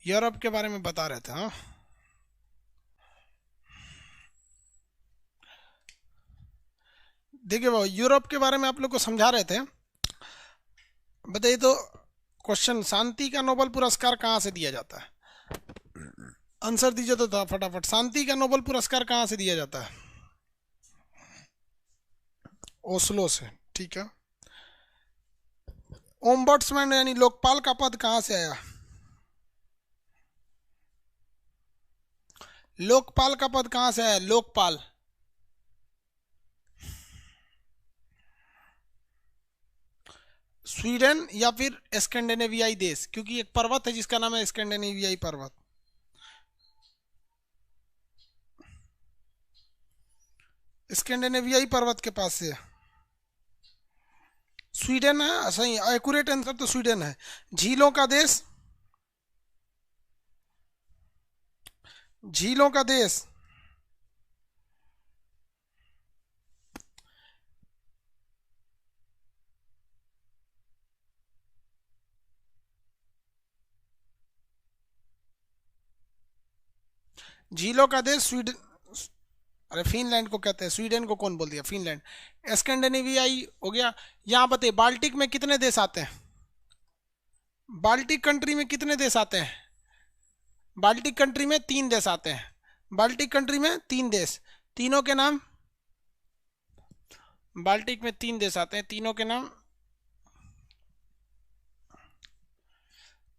Europe के बारे में बता रहे थे। हाँ, देखिए वो यूरोप के बारे में आप लोग को समझा रहे थे। बताइए तो, क्वेश्चन, शांति का नोबेल पुरस्कार कहाँ से दिया जाता है? आंसर दीजिए तो था फटाफट। शांति का नोबेल पुरस्कार कहाँ से दिया जाता है? ओस्लो से। ठीक है। ओम्बड्समैन यानी लोकपाल का पद कहाँ से आया? लोकपाल का पद कहाँ से आया? लोकपाल। स्वीडन या फिर स्कैंडिनेवियाई देश, क्योंकि एक पर्वत है जिसका नाम है स्कैंडिनेवियाई पर्वत। स्कैंडिनेवियाई पर्वत के पास से स्वीडन है। सही, एक्यूरेट आंसर तो स्वीडन है। झीलों का देश, झीलों का देश। झीलों का देश स्वीडन। अरे फिनलैंड को कहते हैं, स्वीडन को कौन बोल दिया? फिनलैंड। स्कैंडिनेवियाई हो गया। यहाँ बताइए बाल्टिक में कितने देश आते हैं? बाल्टिक कंट्री में कितने देश आते हैं? बाल्टिक कंट्री में 3 देश आते हैं। बाल्टिक कंट्री में 3 देश, तीनों के नाम। बाल्टिक में 3 देश आते हैं, तीनों के नाम।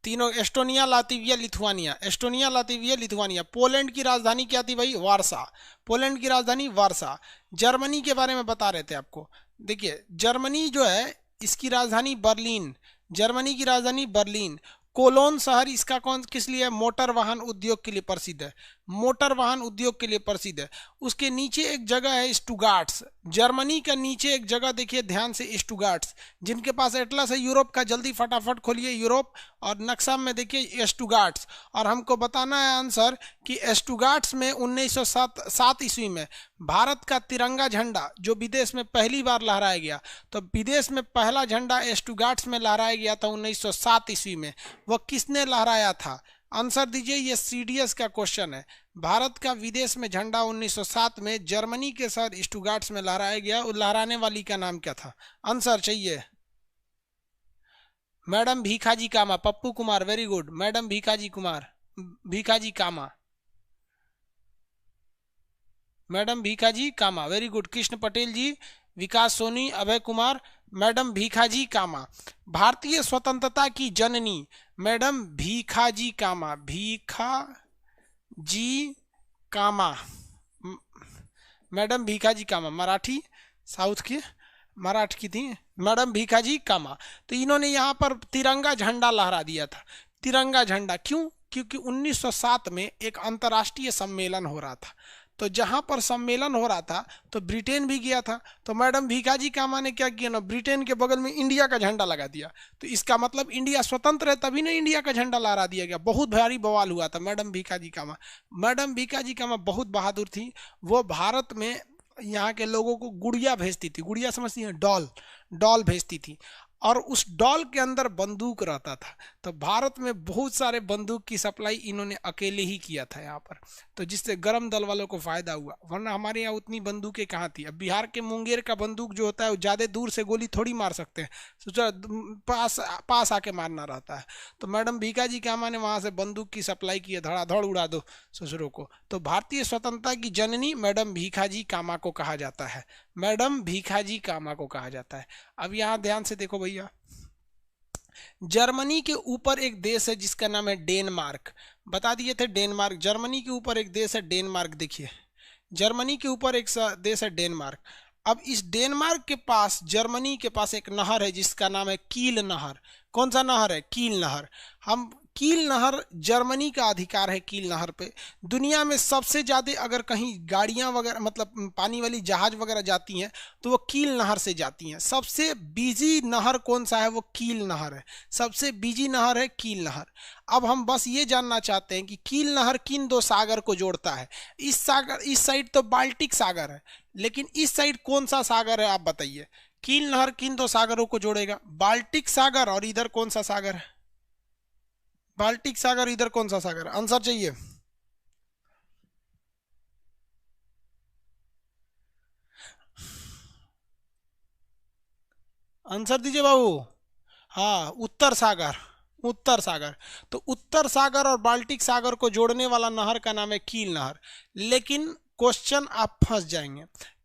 तीनों, Estonia, Latvia, Lithuania. Estonia, Latvia, Lithuania. Poland की राजधानी क्या थी भाई? वारसा। पोलैंड की राजधानी वारसा। जर्मनी के बारे में बता रहे थे आपको। देखिए जर्मनी जो है, इसकी राजधानी बर्लिन। जर्मनी की राजधानी बर्लिन। कोलोन शहर इसका कौन किस लिए है? मोटर वाहन उद्योग के लिए प्रसिद्ध है। मोटर वाहन उद्योग के लिए प्रसिद्ध है। उसके नीचे एक जगह है स्टुगार्ट्स। जर्मनी का नीचे एक जगह देखिए ध्यान से, स्टुगार्ट्स। जिनके पास एटलस है यूरोप का, जल्दी फटाफट खोलिए यूरोप और नक्शा में देखिए स्टुगार्ट्स। और हमको बताना है आंसर कि स्टुगार्ट्स में 1907 ईस्वी में भारत का तिरंगा झंडा जो विदेश में पहली बार लहराया गया, तो विदेश में पहला झंडा स्टुगार्ट्स में लहराया गया था 1907 ईस्वी में। वह किसने लहराया था? आंसर दीजिए, ये सीडीएस का क्वेश्चन है। भारत का विदेश में झंडा 1907 में जर्मनी के शहर स्टुगार्ट्स में लहराया गया। और लहराने वाली का नाम क्या था? आंसर चाहिए। Madam Bhikaji Cama, Pappu Kumar, very good. Madam Bhikaji Kumar, Bhikaji Cama, madam Bhikaji Cama, very good. Krishna Patel ji, Vikas Soni, Abhay Kumar. Madam Bhikaji Cama, भारतीय स्वतंत्रता की जननी madam Bhikaji Cama. Bhikha ji Cama, madam Bhikaji Cama, Marathi, south की, मराठी की थी मैडम भीखाजी कामा। तो इन्होंने यहाँ पर तिरंगा झंडा लहरा दिया था। तिरंगा झंडा क्यों? क्योंकि 1907 में एक अंतर्राष्ट्रीय सम्मेलन हो रहा था। तो जहां पर सम्मेलन हो रहा था तो ब्रिटेन भी गया था। तो मैडम भीखाजी कामा ने क्या किया ना, ब्रिटेन के बगल में इंडिया का झंडा लगा दिया। तो इसका मतलब इंडिया स्वतंत्र है, तभी ना इंडिया का झंडा लहरा दिया गया। बहुत भारी बवाल हुआ था। मैडम भीखाजी कामा, मैडम भीखाजी कामा बहुत बहादुर थी। वो भारत में यहाँ के लोगों को गुड़िया भेजती थी। गुड़िया समझती हैं? डॉल, डॉल भेजती थी। और उस डॉल के अंदर बंदूक रहता था। तो भारत में बहुत सारे बंदूक की सप्लाई इन्होंने अकेले ही किया था यहाँ पर। तो जिससे गर्म दल वालों को फायदा हुआ, वरना हमारे यहाँ उतनी बंदूकें कहाँ थी। अब बिहार के मुंगेर का बंदूक जो होता है वो ज़्यादा दूर से गोली थोड़ी मार सकते हैं, सोचा पास पास आके मारना रहता है। तो मैडम भीखाजी कामा ने वहाँ से बंदूक की सप्लाई की है, धड़ाधड़ उड़ा दो ससुरों को। तो भारतीय स्वतंत्रता की जननी मैडम भीखाजी कामा को कहा जाता है। मैडम भीखाजी कामा को कहा जाता है। अब यहाँ ध्यान से देखो भैया, जर्मनी के ऊपर एक देश है जिसका नाम है डेनमार्क। बता दिए थे डेनमार्क। जर्मनी के ऊपर एक देश है डेनमार्क। देखिए जर्मनी के ऊपर एक देश है डेनमार्क। अब इस डेनमार्क के पास, जर्मनी के पास एक नहर है जिसका नाम है कील नहर। कौन सा नहर है? कील नहर। हम कील नहर, जर्मनी का अधिकार है कील नहर पे। दुनिया में सबसे ज़्यादा अगर कहीं गाड़ियां वगैरह मतलब पानी वाली जहाज वगैरह जाती हैं तो वो कील नहर से जाती हैं। सबसे बिजी नहर कौन सा है? वो कील नहर है। सबसे बिजी नहर है कील नहर। अब हम बस ये जानना चाहते हैं कि कील नहर किन 2 सागर को जोड़ता है? इस सागर, इस साइड तो बाल्टिक सागर है, लेकिन इस साइड कौन सा सागर है आप बताइए? कील नहर किन 2 सागरों को जोड़ेगा? बाल्टिक सागर और इधर कौन सा सागर है? बाल्टिक सागर, इधर कौन सा सागर? आंसर चाहिए। आंसर दीजिए बाबू। हाँ, उत्तर सागर, उत्तर सागर। तो उत्तर सागर और बाल्टिक सागर को जोड़ने वाला नहर का नाम है कील नहर। लेकिन क्वेश्चन आप फंस जाएंगे।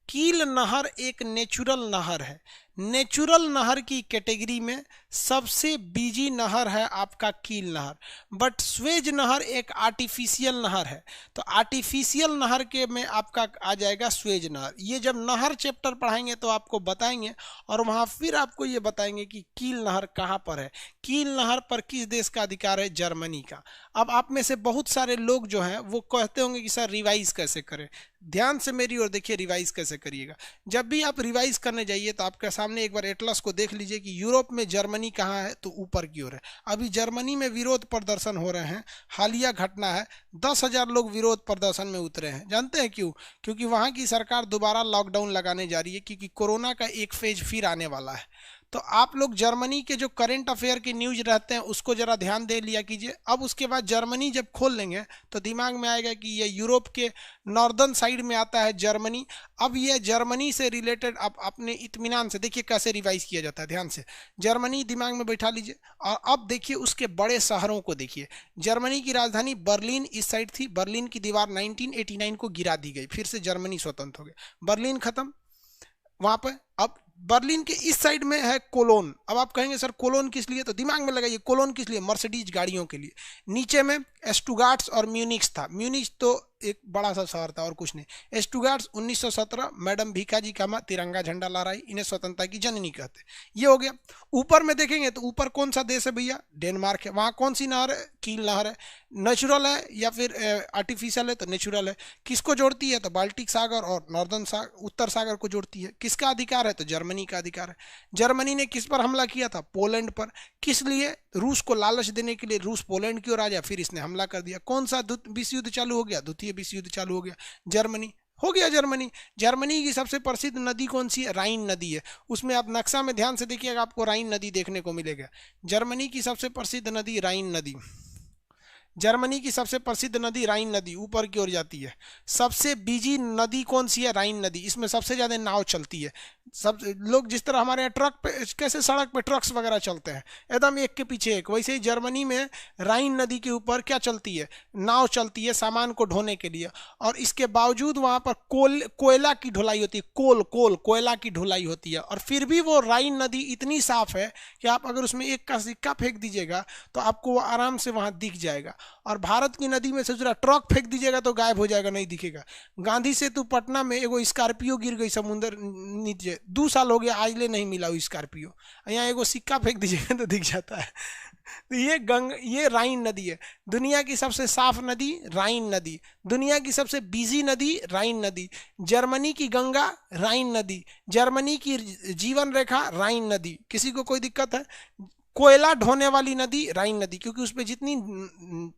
कील नहर एक नेचुरल नहर है। नेचुरल नहर की कैटेगरी में सबसे बिजी नहर है आपका कील नहर। बट स्वेज नहर एक आर्टिफिशियल नहर है। तो आर्टिफिशियल नहर के में आपका आ जाएगा स्वेज नहर। ये जब नहर चैप्टर पढ़ाएंगे तो आपको बताएंगे, और वहां फिर आपको ये बताएंगे कि कील नहर कहाँ पर है। कील नहर पर किस देश का अधिकार है? जर्मनी का। अब आप में से बहुत सारे लोग जो हैं वो कहते होंगे कि सर रिवाइज कैसे करें। ध्यान से मेरी ओर देखिए, रिवाइज कैसे करिएगा। जब भी आप रिवाइज करने जाइए तो आपके सामने एक बार एटलस को देख लीजिए कि यूरोप में जर्मनी कहाँ है, तो ऊपर की ओर है। अभी जर्मनी में विरोध प्रदर्शन हो रहे हैं, हालिया घटना है, 10,000 लोग विरोध प्रदर्शन में उतरे हैं। जानते हैं क्यों? क्योंकि वहां की सरकार दोबारा लॉकडाउन लगाने जा रही है, क्योंकि कोरोना का एक फेज फिर आने वाला है। तो आप लोग जर्मनी के जो करंट अफेयर के न्यूज रहते हैं उसको जरा ध्यान दे लिया कीजिए। अब उसके बाद जर्मनी जब खोल लेंगे तो दिमाग में आएगा कि ये यूरोप के नॉर्दर्न साइड में आता है जर्मनी। अब ये जर्मनी से रिलेटेड आप अपने इत्मीनान से देखिए कैसे रिवाइज किया जाता है। ध्यान से जर्मनी दिमाग में बैठा लीजिए, और अब देखिए उसके बड़े शहरों को देखिए। जर्मनी की राजधानी बर्लिन इस साइड थी। बर्लिन की दीवार 1989 को गिरा दी गई, फिर से जर्मनी स्वतंत्र हो गया। बर्लिन खत्म वहां पर। अब बर्लिन के इस साइड में है कोलोन। अब आप कहेंगे सर कोलोन किस लिए? तो दिमाग में लगाइए कोलोन किस लिए? मर्सिडीज गाड़ियों के लिए। नीचे में स्टुगार्ट्स और म्यूनिक्स था। म्यूनिक्स तो एक बड़ा सा शहर था और कुछ नहीं। स्टुगार्ट्स 1917 मैडम भीखाजी कामा तिरंगा झंडा लहराई, इन्हें स्वतंत्रता की जननी कहते। ये हो गया। ऊपर में देखेंगे तो ऊपर कौन सा देश है भैया? डेनमार्क है। वहां कौन सी नहर है? कील नहर है। नेचुरल है या फिर आर्टिफिशियल है? तो नेचुरल है। किसको जोड़ती है? तो बाल्टिक सागर और नॉर्दर्न सागर, उत्तर सागर को जोड़ती है। किसका अधिकार है? तो जर्मनी का अधिकार है। जर्मनी ने किस पर हमला किया था? पोलैंड पर। किस लिए? रूस को लालच देने के लिए। रूस पोलैंड की ओर आ जाए, फिर इसने हमला कर दिया। कौन सा विश्व युद्ध चालू हो गया? द्वितीय विश्व युद्ध चालू हो गया। जर्मनी हो गया। जर्मनी। जर्मनी की सबसे प्रसिद्ध नदी कौन सी है? राइन नदी है। उसमें आप नक्शा में ध्यान से देखिएगा, आपको राइन नदी देखने को मिलेगा। जर्मनी की सबसे प्रसिद्ध नदी राइन नदी। जर्मनी की सबसे प्रसिद्ध नदी राइन नदी ऊपर की ओर जाती है। सबसे बिजी नदी कौन सी है? राइन नदी। इसमें सबसे ज्यादा नाव चलती है। सब लोग जिस तरह हमारे यहाँ ट्रक पे कैसे सड़क पे ट्रक्स वगैरह चलते हैं एकदम एक के पीछे एक, वैसे ही जर्मनी में राइन नदी के ऊपर क्या चलती है? नाव चलती है सामान को ढोने के लिए। और इसके बावजूद वहां पर कोयला की ढुलाई होती है। कोयला की ढुलाई होती है। और फिर भी वो राइन नदी इतनी साफ है कि आप अगर उसमें एक का सिक्का फेंक दीजिएगा तो आपको वो आराम से वहां दिख जाएगा। और भारत की नदी में से जरा ट्रक फेंक दीजिएगा तो गायब हो जाएगा, नहीं दिखेगा। गांधी सेतु पटना में एगो स्कॉर्पियो गिर गई समुद्र नीचे, 2 साल हो गया आज ले नहीं मिला वो स्कॉर्पियो। यहाँ एगो सिक्का फेंक दीजिएगा तो दिख जाता है। तो ये राइन नदी है। दुनिया की सबसे साफ नदी राइन नदी। दुनिया की सबसे बिजी नदी राइन नदी। जर्मनी की गंगा राइन नदी। जर्मनी की जीवन रेखा राइन नदी। किसी को कोई दिक्कत है? कोयला ढोने वाली नदी राइन नदी, क्योंकि उसमें जितनी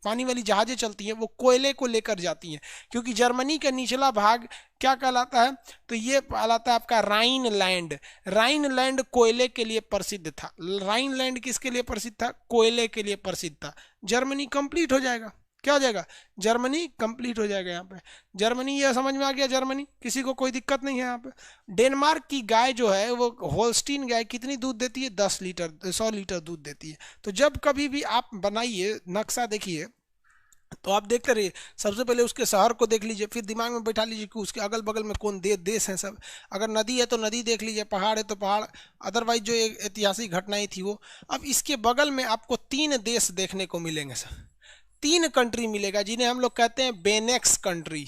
पानी वाली जहाजें चलती हैं वो कोयले को लेकर जाती हैं। क्योंकि जर्मनी का निचला भाग क्या कहलाता है? तो ये कहलाता है आपका राइन लैंड। राइन लैंड कोयले के लिए प्रसिद्ध था। राइन लैंड किसके लिए प्रसिद्ध था? कोयले के लिए प्रसिद्ध था। जर्मनी कंप्लीट हो जाएगा। क्या हो जाएगा? जर्मनी कंप्लीट हो जाएगा। यहाँ पे जर्मनी, ये समझ में आ गया? जर्मनी किसी को कोई दिक्कत नहीं है यहाँ पे। डेनमार्क की गाय जो है वो होल्स्टीन गाय कितनी दूध देती है? 10 लीटर 100 लीटर दूध देती है। तो जब कभी भी आप बनाइए नक्शा देखिए तो आप देखते रहिए, सबसे पहले उसके शहर को देख लीजिए, फिर दिमाग में बैठा लीजिए कि उसके अगल बगल में कौन देश हैं सब। अगर नदी है तो नदी देख लीजिए, पहाड़ है तो पहाड़, अदरवाइज जो एक ऐतिहासिक घटनाएं थी वो। अब इसके बगल में आपको 3 देश देखने को मिलेंगे सर। 3 कंट्री मिलेगा जिन्हें हम लोग कहते हैं बेनेक्स कंट्री।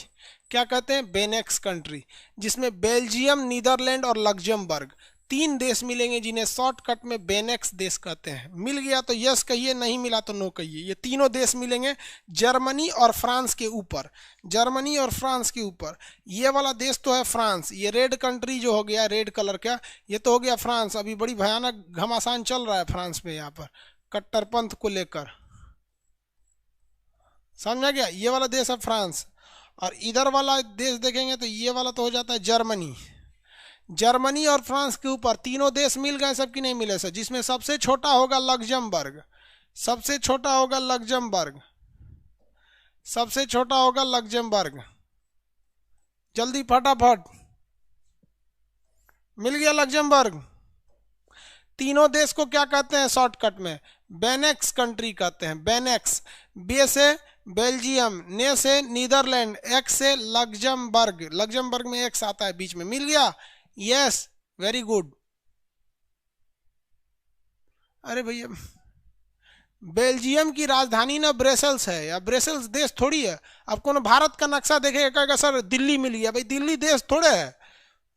क्या कहते हैं? बेनेक्स कंट्री, जिसमें बेल्जियम, नीदरलैंड और लग्जमबर्ग 3 देश मिलेंगे जिन्हें शॉर्टकट में बेनेक्स देश कहते हैं। मिल गया तो यस कहिए, नहीं मिला तो नो कहिए। ये तीनों देश मिलेंगे जर्मनी और फ्रांस के ऊपर। जर्मनी और फ्रांस के ऊपर ये वाला देश तो है फ्रांस। ये रेड कंट्री जो हो गया रेड कलर का, ये तो हो गया फ्रांस। अभी बड़ी भयानक घमासान चल रहा है फ्रांस में, यहाँ पर कट्टरपंथ को लेकर, समझा गया? ये वाला देश है फ्रांस। और इधर वाला देश देखेंगे तो ये वाला तो हो जाता है जर्मनी। जर्मनी और फ्रांस के ऊपर तीनों देश मिल गए सब कि नहीं मिले सर? जिसमें सबसे छोटा होगा लग्जमबर्ग। सबसे छोटा होगा लग्जमबर्ग, सबसे छोटा होगा लग्जमबर्ग। जल्दी फटाफट, मिल गया लग्जमबर्ग। तीनों देश को क्या कहते हैं शॉर्टकट में? बेनेक्स कंट्री कहते हैं, बेनेक्स। बे से बेल्जियम, ने से नीदरलैंड, एक्स से लग्जमबर्ग। लग्जमबर्ग में एक्स आता है बीच में, मिल गया? Yes, very good. अरे भैया, बेल्जियम की राजधानी ना ब्रसेल्स है, या ब्रसेल्स देश थोड़ी है। अब कौन भारत का नक्शा देखेगा कहेगा सर दिल्ली मिल गया, भाई दिल्ली देश थोड़े है,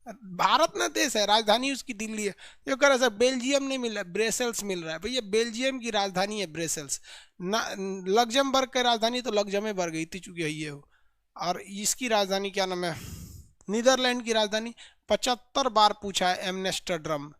भारत ना देश है, राजधानी उसकी दिल्ली है। जो कह रहा है सर बेल्जियम नहीं मिल रहा, ब्रसेल्स मिल रहा है। भैया बेल्जियम की राजधानी है ब्रसेल्स ना, लग्जमबर्ग की राजधानी तो लग्जमेबर्ग इतनी चुकी है ये हो। और इसकी राजधानी क्या नाम है? नीदरलैंड की राजधानी 75 बार पूछा है, एम्स्टर्डम।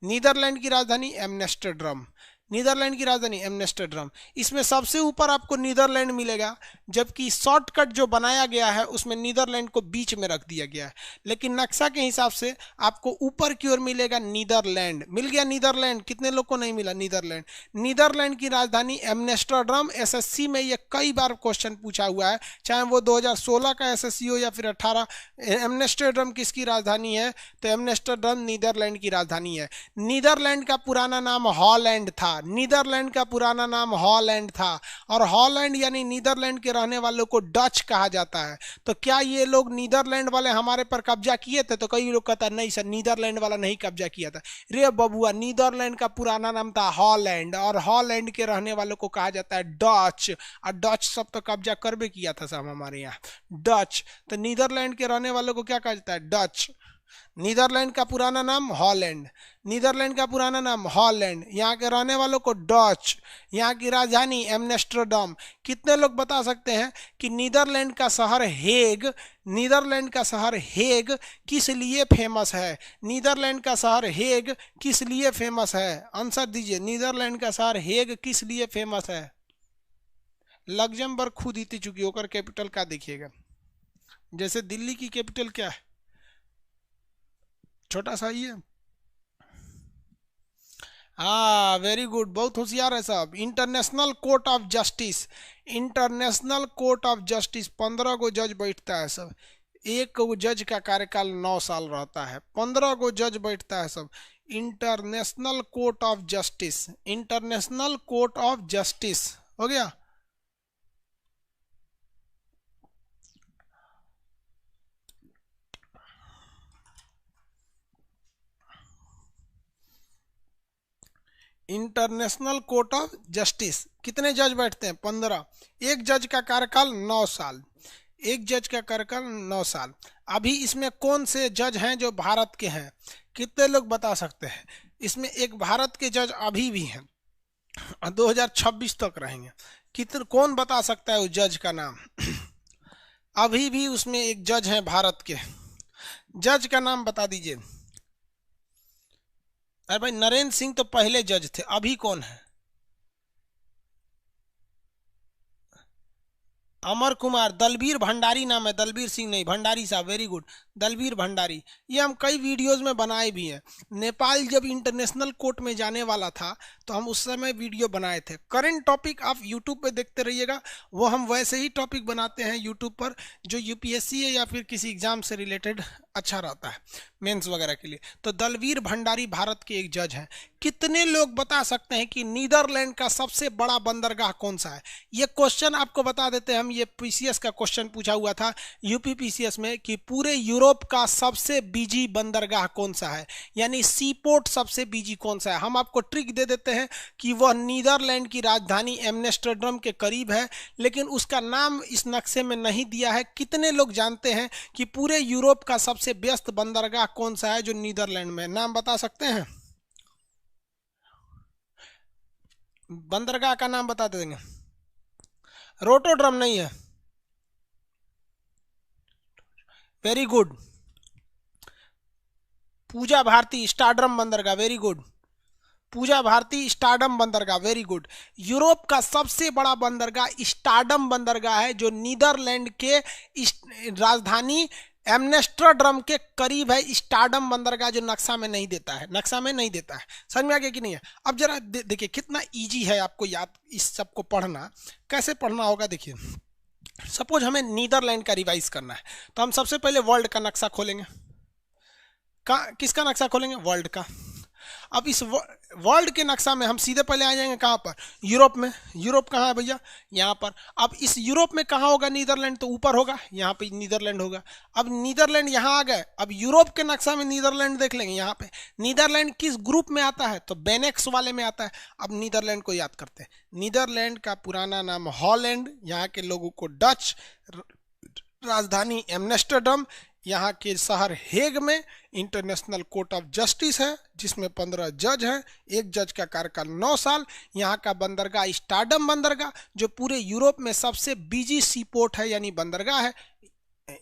नीदरलैंड की राजधानी एम्स्टर्डम, नीदरलैंड की राजधानी एम्स्टर्डम। इसमें सबसे ऊपर आपको नीदरलैंड मिलेगा, जबकि शॉर्टकट जो बनाया गया है उसमें नीदरलैंड को बीच में रख दिया गया है, लेकिन नक्शा के हिसाब से आपको ऊपर की ओर मिलेगा नीदरलैंड। मिल गया नीदरलैंड, कितने लोग को नहीं मिला नीदरलैंड? नीदरलैंड की राजधानी एम्स्टर्डम। एसएससी में ये कई बार क्वेश्चन पूछा हुआ है, चाहे वो 2016 का एसएससी हो या फिर 18। एम्स्टर्डम किसकी राजधानी है? तो एम्स्टर्डम नीदरलैंड की राजधानी है। नीदरलैंड का पुराना नाम हॉलैंड था, नीदरलैंड का पुराना नाम हॉलैंड था, और हॉलैंड यानी नीदरलैंड के रहने वालों को डच कहा जाता है। तो क्या ये लोग नीदरलैंड वाले हमारे पर कब्जा किए थे? तो कई लोग कहता है नहीं सर, नीदरलैंड वाला नहीं कब्जा किया था। रे बबुआ, नीदरलैंड का पुराना नाम था हॉलैंड, और हॉलैंड के रहने वालों को कहा जाता है डच। और डच सब तो कब्जा कर भी किया था सब हमारे यहाँ, डच। तो नीदरलैंड के रहने वालों को क्या कहा जाता है? डच। नीदरलैंड का पुराना नाम हॉलैंड, नीदरलैंड का पुराना नाम हॉलैंड, यहाँ के रहने वालों को डच, यहाँ की राजधानी एम्स्टर्डम। कितने लोग बता सकते हैं कि नीदरलैंड का शहर हेग, नीदरलैंड का शहर हेग किस लिए फेमस है? नीदरलैंड का शहर हेग किस लिए फेमस है? आंसर दीजिए, नीदरलैंड का शहर हेग किस लिए फेमस है? लग्जमबर्ग खुद जीत चुकी होकर कैपिटल का देखिएगा, जैसे दिल्ली की कैपिटल क्या है, छोटा सा ही है। हाँ वेरी गुड, बहुत होशियार है सब। International court of justice, international court of justice 15 गो जज बैठता है सब। एक गो जज का कार्यकाल 9 साल रहता है, 15 गो जज बैठता है सब। International court of justice, international court of justice हो गया। इंटरनेशनल कोर्ट ऑफ जस्टिस कितने जज बैठते हैं? 15। एक जज का कार्यकाल 9 साल, एक जज का कार्यकाल 9 साल। अभी इसमें कौन से जज हैं जो भारत के हैं? कितने लोग बता सकते हैं? इसमें एक भारत के जज अभी भी हैं, 2026 तक रहेंगे। कितने, कौन बता सकता है उस जज का नाम? अभी भी उसमें एक जज हैं भारत के, जज का नाम बता दीजिए। अरे भाई नरेंद्र सिंह तो पहले जज थे, अभी कौन है? अमर कुमार, दलबीर भंडारी नाम है, दलबीर सिंह नहीं, भंडारी साहब, वेरी गुड, दलबीर भंडारी। ये हम कई वीडियोस में बनाए भी हैं। नेपाल जब इंटरनेशनल कोर्ट में जाने वाला था तो हम उस समय वीडियो बनाए थे। करंट टॉपिक आप यूट्यूब पे देखते रहिएगा, वो हम वैसे ही टॉपिक बनाते हैं यूट्यूब पर जो यूपीएससी है या फिर किसी एग्जाम से रिलेटेड अच्छा रहता है, मेंस वगैरह के लिए। तो दलबीर भंडारी भारत के एक जज हैं। कितने लोग बता सकते हैं कि नीदरलैंड का सबसे बड़ा बंदरगाह कौन सा है? ये क्वेश्चन आपको बता देते हैं हम, ये पीसीएस का क्वेश्चन पूछा हुआ था यूपी पीसीएस में कि पूरे यूरोप का सबसे बिजी बंदरगाह कौन सा है, यानी सी पोर्ट सबसे बिजी कौन सा है। हम आपको ट्रिक दे देते हैं कि वह नीदरलैंड की राजधानी एम्स्टर्डम के करीब है, लेकिन उसका नाम इस नक्शे में नहीं दिया है। कितने लोग जानते हैं कि पूरे यूरोप का सबसे व्यस्त बंदरगाह कौन सा है जो नीदरलैंड में? नाम बता सकते हैं? बंदरगाह का नाम बता देंगे। रोटरडैम नहीं है, वेरी गुड। पूजा भारती स्टारडम बंदरगाह, वेरी गुड। पूजा भारती स्टारडम बंदरगाह, वेरी गुड। यूरोप का सबसे बड़ा बंदरगाह स्टारडम बंदरगाह है जो नीदरलैंड के राजधानी एम्स्टर्डम के करीब है स्टारडम बंदरगाह, जो नक्शा में नहीं देता है, नक्शा में नहीं देता है। समझ में आ गया कि नहीं है? अब जरा देखिए कितना इजी है आपको याद इस सब को पढ़ना। कैसे पढ़ना होगा देखिए, सपोज हमें नीदरलैंड का रिवाइज करना है, तो हम सबसे पहले वर्ल्ड का नक्शा खोलेंगे। किसका नक्शा खोलेंगे? वर्ल्ड का। अब इस वर्ल्ड के नक्शा में हम सीधे पहले आ जाएंगे कहाँ पर? यूरोप में। यूरोप कहाँ है भैया? यहाँ पर। अब इस यूरोप में कहाँ होगा नीदरलैंड? तो ऊपर होगा, यहाँ पे नीदरलैंड होगा। अब नीदरलैंड यहाँ आ गए, अब यूरोप के नक्शा में नीदरलैंड देख लेंगे यहाँ पे। नीदरलैंड किस ग्रुप में आता है? तो बेनेक्स वाले में आता है। अब नीदरलैंड को याद करते हैं। नीदरलैंड का पुराना नाम हॉलैंड, यहाँ के लोगों को डच, राजधानी एम्स्टर्डम, यहाँ के शहर हेग में इंटरनेशनल कोर्ट ऑफ जस्टिस है जिसमें 15 जज हैं, एक जज का कार्यकाल 9 साल। यहाँ का बंदरगाह स्टारडम बंदरगाह, जो पूरे यूरोप में सबसे बिजी सी पोर्ट है यानी बंदरगाह है।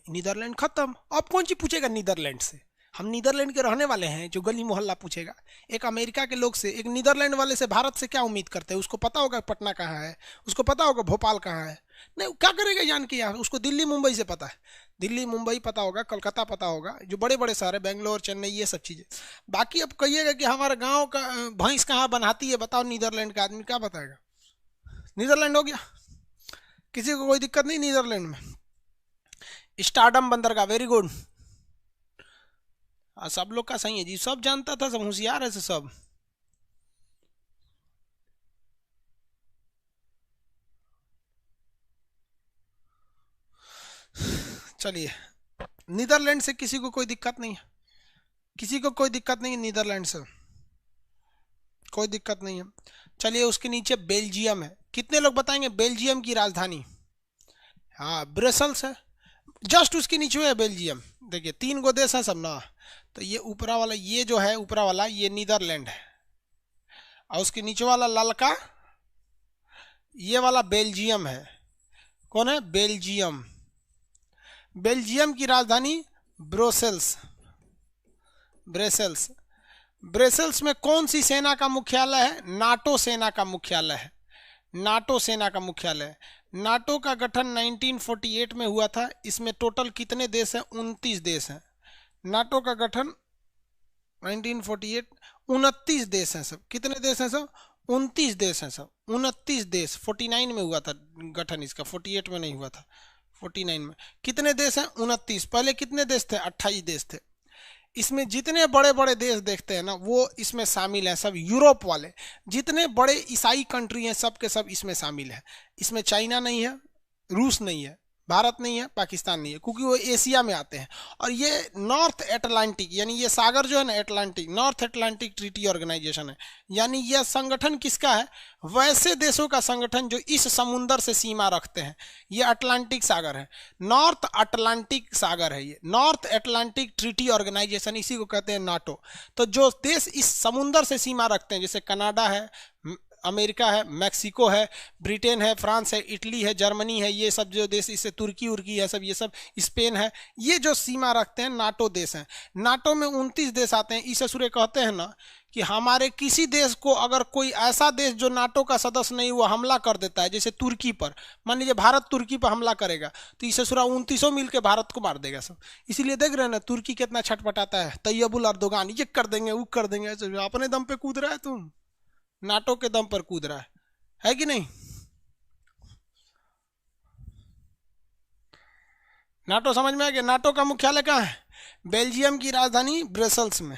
नीदरलैंड खत्म। अब कौन सी पूछेगा नीदरलैंड से? हम नीदरलैंड के रहने वाले हैं, जो गली मोहल्ला पूछेगा। एक अमेरिका के लोग से, एक नीदरलैंड वाले से भारत से क्या उम्मीद करते हैं? उसको पता होगा पटना कहाँ है, उसको पता होगा भोपाल कहाँ है? नहीं, क्या करेगा जान के? यहाँ उसको दिल्ली मुंबई से पता है, दिल्ली मुंबई पता होगा, कलकत्ता पता होगा, जो बड़े बड़े शहर है, बेंगलोर चेन्नई, ये सब चीज़ें। बाकी अब कहिएगा कि हमारे गाँव का भैंस कहाँ बनाती है, बताओ नीदरलैंड का आदमी क्या बताएगा? नीदरलैंड हो गया, किसी को कोई दिक्कत नहीं नीदरलैंड में। स्टारडम बंदरगाह, वेरी गुड। सब लोग का सही है जी, सब जानता था, सब होशियार है सब। चलिए, नीदरलैंड से किसी को कोई दिक्कत नहीं है? किसी को कोई दिक्कत नहीं है नीदरलैंड से? कोई दिक्कत नहीं है। चलिए, उसके नीचे बेल्जियम है। कितने लोग बताएंगे बेल्जियम की राजधानी? हाँ, ब्रसेल्स है। जस्ट उसके नीचे है बेल्जियम। देखिए 3 गो देश है सब ना, तो ये ऊपरा वाला, ये जो है ऊपरा वाला, ये नीदरलैंड है, और उसके नीचे वाला ललका, ये वाला बेल्जियम है। कौन है? बेल्जियम। बेल्जियम की राजधानी ब्रुसेल्स। ब्रसेल्स। ब्रसेल्स में कौन सी सेना का मुख्यालय है? नाटो सेना का मुख्यालय है। नाटो सेना का मुख्यालय है। नाटो का गठन 1948 में हुआ था। इसमें टोटल कितने देश हैं? 29 देश हैं। नाटो का गठन 1948, 29 देश हैं सब। कितने देश हैं सब? 29 देश हैं सब। 29 देश। 49 में हुआ था गठन इसका, 48 में नहीं हुआ था, 49 में। कितने देश हैं? 29। पहले कितने देश थे? 28 देश थे। इसमें जितने बड़े बड़े देश देखते हैं ना, वो इसमें शामिल हैं, सब यूरोप वाले। जितने बड़े ईसाई कंट्री हैं सब के सब इसमें शामिल हैं। इसमें चाइना नहीं है, रूस नहीं है, भारत नहीं है, पाकिस्तान नहीं है, क्योंकि वो एशिया में आते हैं। और ये नॉर्थ अटलांटिक, यानी ये सागर जो है ना Atlantic, North Atlantic Treaty Organisation है। यानी यह संगठन किसका है? वैसे देशों का संगठन जो इस समुंदर से सीमा रखते हैं। ये अटलांटिक सागर है, नॉर्थ अटलांटिक सागर है, ये नॉर्थ अटलांटिक ट्रीटी ऑर्गेनाइजेशन, इसी को कहते हैं नाटो। तो जो देश इस समुंदर से सीमा रखते हैं, जैसे कनाडा है, अमेरिका है, मैक्सिको है, ब्रिटेन है, फ्रांस है, इटली है, जर्मनी है, ये सब जो देश, इससे तुर्की उर्की है सब, ये सब स्पेन है, ये जो सीमा रखते हैं नाटो देश हैं। नाटो में 29 देश आते हैं। इसे सूर्य कहते हैं ना कि हमारे किसी देश को अगर कोई ऐसा देश जो नाटो का सदस्य नहीं हुआ हमला कर देता है, जैसे तुर्की पर, मान लीजिए भारत तुर्की पर हमला करेगा, तो इसे सूरा 29 मिल के भारत को मार देगा सब। इसीलिए देख रहे हैं ना तुर्की कितना छटपटाता है, तैयबुल अर्दोगान, ये कर देंगे वो कर देंगे, अपने दम पे कूद रहा है, तुम नाटो के दम पर कूद रहा है कि नहीं? नाटो समझ में आ गया? नाटो का मुख्यालय कहाँ है? बेल्जियम की राजधानी ब्रसेल्स में।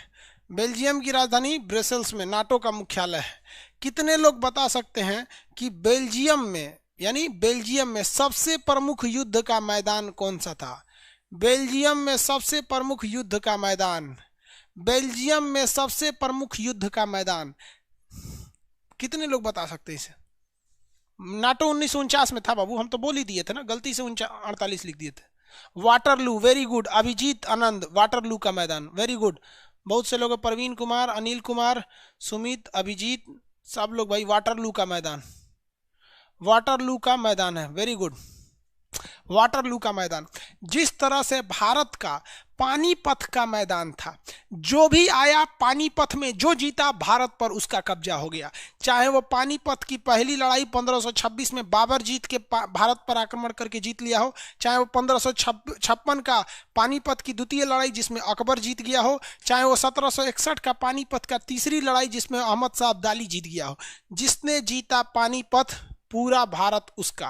बेल्जियम की राजधानी ब्रसेल्स में नाटो का मुख्यालय है। कितने लोग बता सकते हैं कि बेल्जियम में, यानी बेल्जियम में सबसे प्रमुख युद्ध का मैदान कौन सा था? बेल्जियम में सबसे प्रमुख युद्ध का मैदान, बेल्जियम में सबसे प्रमुख युद्ध का मैदान, कितने लोग बता सकते हैं इसे? नाटो 1949 में था बाबू, हम तो बोल ही दिए थे ना, गलती से 48 लिख दिए थे। Waterloo, very good. Abhijit Anand, Waterloo का मैदान, वेरी गुड। बहुत से लोग, प्रवीण कुमार, अनिल कुमार, सुमित, अभिजीत, सब लोग भाई, वाटरलू का मैदान, वाटरलू का मैदान है, वेरी गुड। वाटरलू का मैदान। जिस तरह से भारत का पानीपत का मैदान था। जो भी आया पानीपत में, जो जीता भारत पर उसका कब्जा हो गया। चाहे वो पानीपत की पहली लड़ाई 1526 में बाबर जीत के भारत पर आक्रमण करके जीत लिया हो, चाहे वो 1556 का पानीपत की द्वितीय लड़ाई जिसमें अकबर जीत गया हो, चाहे वो 1761 का पानीपत का तीसरी लड़ाई जिसमें अहमद शाह अब्दाली जीत गया हो। जिसने जीता पानीपत पूरा भारत उसका।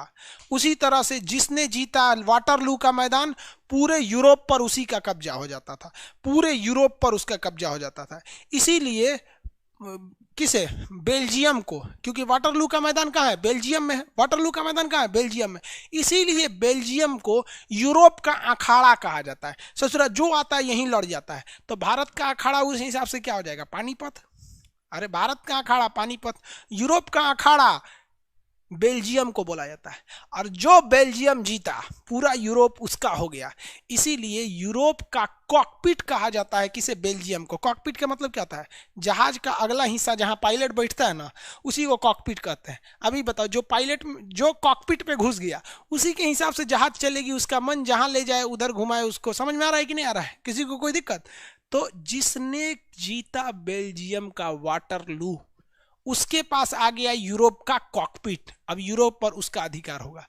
उसी तरह से जिसने जीता वाटरलू का मैदान, पूरे यूरोप पर उसी का कब्जा हो जाता था, पूरे यूरोप पर उसका कब्जा हो जाता था। इसीलिए किसे, बेल्जियम को, क्योंकि वाटरलू का मैदान कहाँ है, बेल्जियम में है। वाटरलू का मैदान कहाँ है, बेल्जियम में। इसीलिए बेल्जियम को यूरोप का अखाड़ा कहा जाता है। ससुरा जो आता है यहीं लड़ जाता है। तो भारत का अखाड़ा उस हिसाब से क्या हो जाएगा, पानीपत। अरे भारत का अखाड़ा पानीपत, यूरोप का अखाड़ा बेल्जियम को बोला जाता है। और जो बेल्जियम जीता पूरा यूरोप उसका हो गया। इसीलिए यूरोप का कॉकपिट कहा जाता है किसे, बेल्जियम को। कॉकपिट का मतलब क्या होता है, जहाज का अगला हिस्सा जहां पायलट बैठता है ना, उसी को कॉकपिट कहते हैं। अभी बताओ, जो पायलट जो कॉकपिट पे घुस गया उसी के हिसाब से जहाज चलेगी, उसका मन जहां ले जाए उधर घुमाए। उसको समझ में आ रहा है कि नहीं आ रहा है, किसी को कोई दिक्कत? तो जिसने जीता बेल्जियम का वाटरलू, उसके पास आ गया यूरोप का कॉकपिट। अब यूरोप पर उसका अधिकार होगा।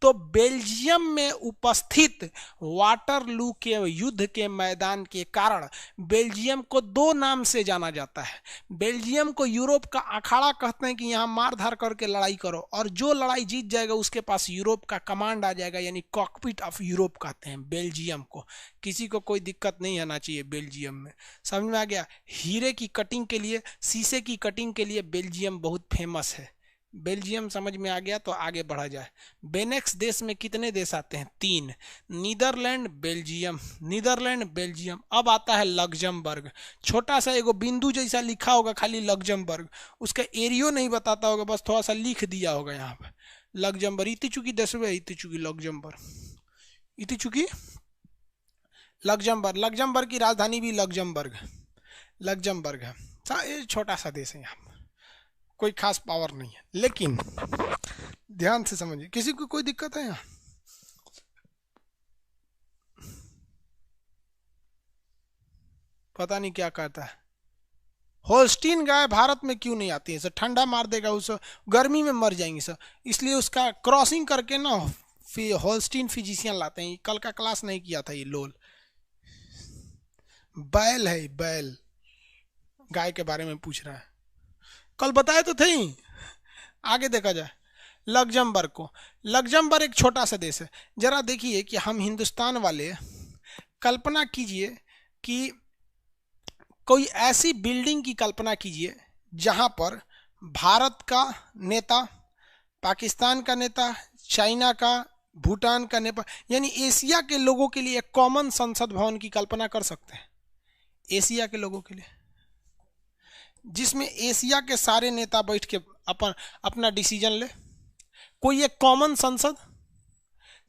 तो बेल्जियम में उपस्थित वाटरलू के युद्ध के मैदान के कारण बेल्जियम को दो नाम से जाना जाता है। बेल्जियम को यूरोप का अखाड़ा कहते हैं कि यहाँ मार धार करके लड़ाई करो, और जो लड़ाई जीत जाएगा उसके पास यूरोप का कमांड आ जाएगा, यानी कॉकपिट ऑफ यूरोप कहते हैं बेल्जियम को। किसी को कोई दिक्कत नहीं आना चाहिए बेल्जियम में। समझ में आ गया? हीरे की कटिंग के लिए, शीशे की कटिंग के लिए बेल्जियम बहुत फेमस है। बेल्जियम समझ में आ गया तो आगे बढ़ा जाए। बेनेक्स देश में कितने देश आते हैं, 3। Netherlands, Belgium, Netherlands, Belgium. अब आता है लग्जमबर्ग। छोटा सा एगो बिंदु जैसा लिखा होगा खाली लग्जमबर्ग, उसका एरियो नहीं बताता होगा, बस थोड़ा सा लिख दिया होगा यहाँ पे लग्जमबर्ग। इति चुकी 10वें, इति चुकी लग्जमबर्ग, इति चुकी लग्जमबर्ग। लग्जमबर्ग की राजधानी भी लग्जमबर्ग, लग्जमबर्ग है। ये छोटा सा देश है, यहाँ कोई खास पावर नहीं है, लेकिन ध्यान से समझिए। किसी को कोई दिक्कत है यहाँ? पता नहीं क्या कहता है। होल्स्टीन गाय भारत में क्यों नहीं आती है सर? ठंडा मार देगा उसे, गर्मी में मर जाएंगी सर, इसलिए उसका क्रॉसिंग करके ना फिर होल्स्टीन फिजिशियन लाते हैं। कल का क्लास नहीं किया था ये लोल। बैल है, बैल गाय के बारे में पूछ रहा है, कल बताए तो थे ही। आगे देखा जाए लग्जमबर्ग को। लग्जमबर्ग एक छोटा सा देश है। जरा देखिए कि हम हिंदुस्तान वाले, कल्पना कीजिए कि कोई ऐसी बिल्डिंग की कल्पना कीजिए जहां पर भारत का नेता, पाकिस्तान का नेता, चाइना का, भूटान का नेता, यानी एशिया के लोगों के लिए एक कॉमन संसद भवन की कल्पना कर सकते हैं। एशिया के लोगों के लिए, जिसमें एशिया के सारे नेता बैठ के अपना डिसीजन ले। कोई एक कॉमन संसद।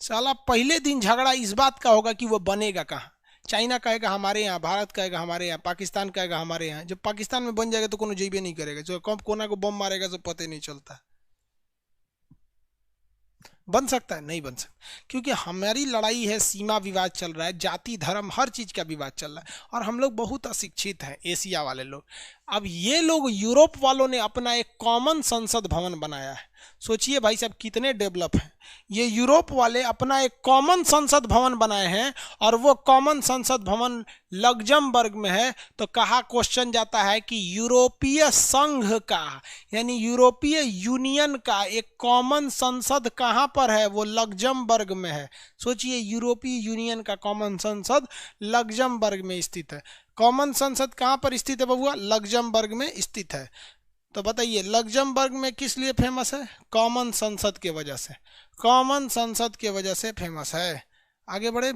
साला पहले दिन झगड़ा इस बात का होगा कि वो बनेगा कहाँ। चाइना कहेगा हमारे यहाँ, भारत कहेगा हमारे यहाँ, पाकिस्तान कहेगा हमारे यहाँ। जब पाकिस्तान में बन जाएगा तो कोनो जेबे नहीं करेगा, जो कब कोना को बम मारेगा तो पता ही नहीं चलता। बन सकता है? नहीं बन सकता, क्योंकि हमारी लड़ाई है, सीमा विवाद चल रहा है, जाति धर्म हर चीज का विवाद चल रहा है, और हम लोग बहुत अशिक्षित हैं एशिया वाले लोग। अब ये लोग, यूरोप वालों ने अपना एक कॉमन संसद भवन बनाया है। सोचिए भाई साहब कितने डेवलप हैं ये यूरोप वाले। अपना एक कॉमन संसद भवन बनाए हैं, और वो कॉमन संसद भवन लग्जमबर्ग में है। तो कहा, क्वेश्चन जाता है कि यूरोपीय संघ का, यानी यूरोपीय यूनियन का एक कॉमन संसद कहां पर है? वो लग्जमबर्ग में है। सोचिए, यूरोपीय यूनियन का कॉमन संसद लग्जमबर्ग में स्थित है। कॉमन संसद कहां पर स्थित है बबुआ? लग्जमबर्ग में स्थित है। तो बताइए लग्जमबर्ग में किस लिए फेमस है? कॉमन संसद के वजह से, कॉमन संसद के वजह से फेमस है। आगे बढ़े,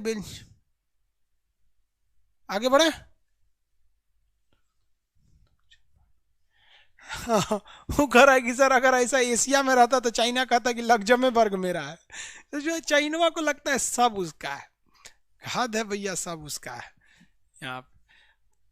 आगे बढ़े। वो कह रहा है कि सर अगर ऐसा एशिया में रहता तो चाइना कहता कि लग्जमबर्ग मेरा है। तो जो चाइनवा को लगता है सब उसका है। हद है भैया, सब उसका है। यहाँ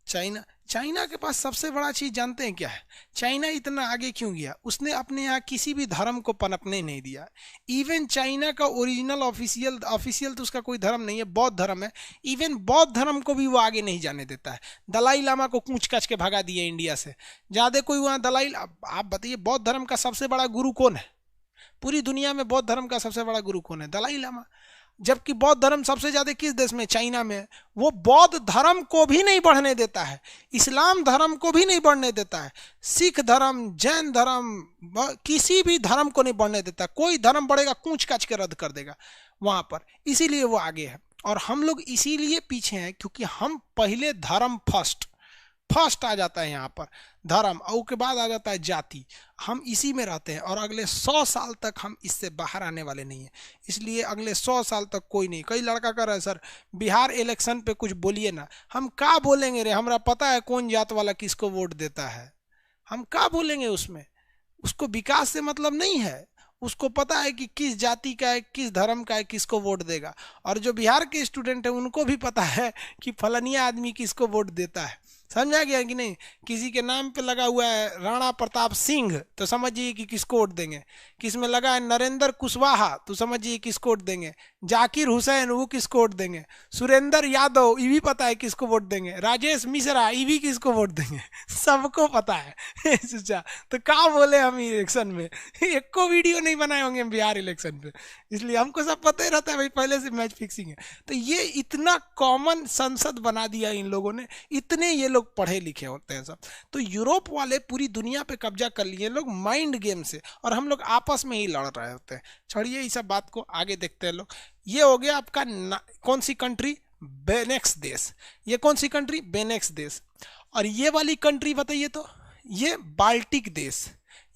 चाइना, चाइना के पास सबसे बड़ा चीज जानते हैं क्या है? चाइना इतना आगे क्यों गया? उसने अपने यहाँ किसी भी धर्म को पनपने नहीं दिया। इवन चाइना का ओरिजिनल ऑफिशियल तो उसका कोई धर्म नहीं है, बौद्ध धर्म है। इवन बौद्ध धर्म को भी वो आगे नहीं जाने देता है। दलाई लामा को कूच काच के भगा दिए इंडिया से, ज्यादा कोई वहाँ दलाई। आप बताइए बौद्ध धर्म का सबसे बड़ा गुरु कौन है? पूरी दुनिया में बौद्ध धर्म का सबसे बड़ा गुरु कौन है? दलाई लामा। जबकि बौद्ध धर्म सबसे ज्यादा किस देश में? चाइना में है। वो बौद्ध धर्म को भी नहीं बढ़ने देता है, इस्लाम धर्म को भी नहीं बढ़ने देता है, सिख धर्म, जैन धर्म, किसी भी धर्म को नहीं बढ़ने देता। कोई धर्म बढ़ेगा कूच काच के रद्द कर देगा वहां पर। इसीलिए वो आगे है और हम लोग इसीलिए पीछे हैं क्योंकि हम पहले धर्म फर्स्ट आ जाता है यहाँ पर, धर्म, और उसके बाद आ जाता है जाति। हम इसी में रहते हैं और अगले 100 साल तक हम इससे बाहर आने वाले नहीं हैं। इसलिए अगले 100 साल तक कोई नहीं। कई लड़का कर रहा है सर बिहार इलेक्शन पे कुछ बोलिए ना। हम क्या बोलेंगे रे? हमरा पता है कौन जात वाला किसको वोट देता है। हम क्या बोलेंगे उसमें? उसको विकास से मतलब नहीं है। उसको पता है कि किस जाति का है, किस धर्म का है, किसको वोट देगा। और जो बिहार के स्टूडेंट है उनको भी पता है कि फलानिया आदमी किसको वोट देता है। समझा गया कि नहीं? किसी के नाम पे लगा हुआ है राणा प्रताप सिंह तो समझिए कि किसको वोट देंगे। किस में लगा है नरेंद्र कुशवाहा तो समझिए किसको वोट देंगे। जाकिर हुसैन वो किसको वोट देंगे। सुरेंद्र यादव ये भी पता है किसको वोट देंगे। राजेश मिश्रा ये भी किसको वोट देंगे। सबको पता है। सोचा तो क्या बोले हम इलेक्शन में? एक को वीडियो नहीं बनाए होंगे बिहार इलेक्शन पे, इसलिए हमको सब पता ही रहता है भाई, पहले से मैच फिक्सिंग है। तो ये इतना कॉमन संसद बना दिया इन लोगों ने, इतने ये लोग पढ़े लिखे होते हैं सब। तो यूरोप वाले पूरी दुनिया पे कब्जा कर लिए लोग माइंड गेम से, और हम लोग आपस में ही लड़ रहे होते हैं। छोड़िए इस सब बात को, आगे देखते हैं लोग। ये हो गया आपका कौन सी कंट्री? बेनेक्स देश। ये कौन सी कंट्री? बेनेक्स देश। और ये वाली कंट्री बताइए तो, ये बाल्टिक देश,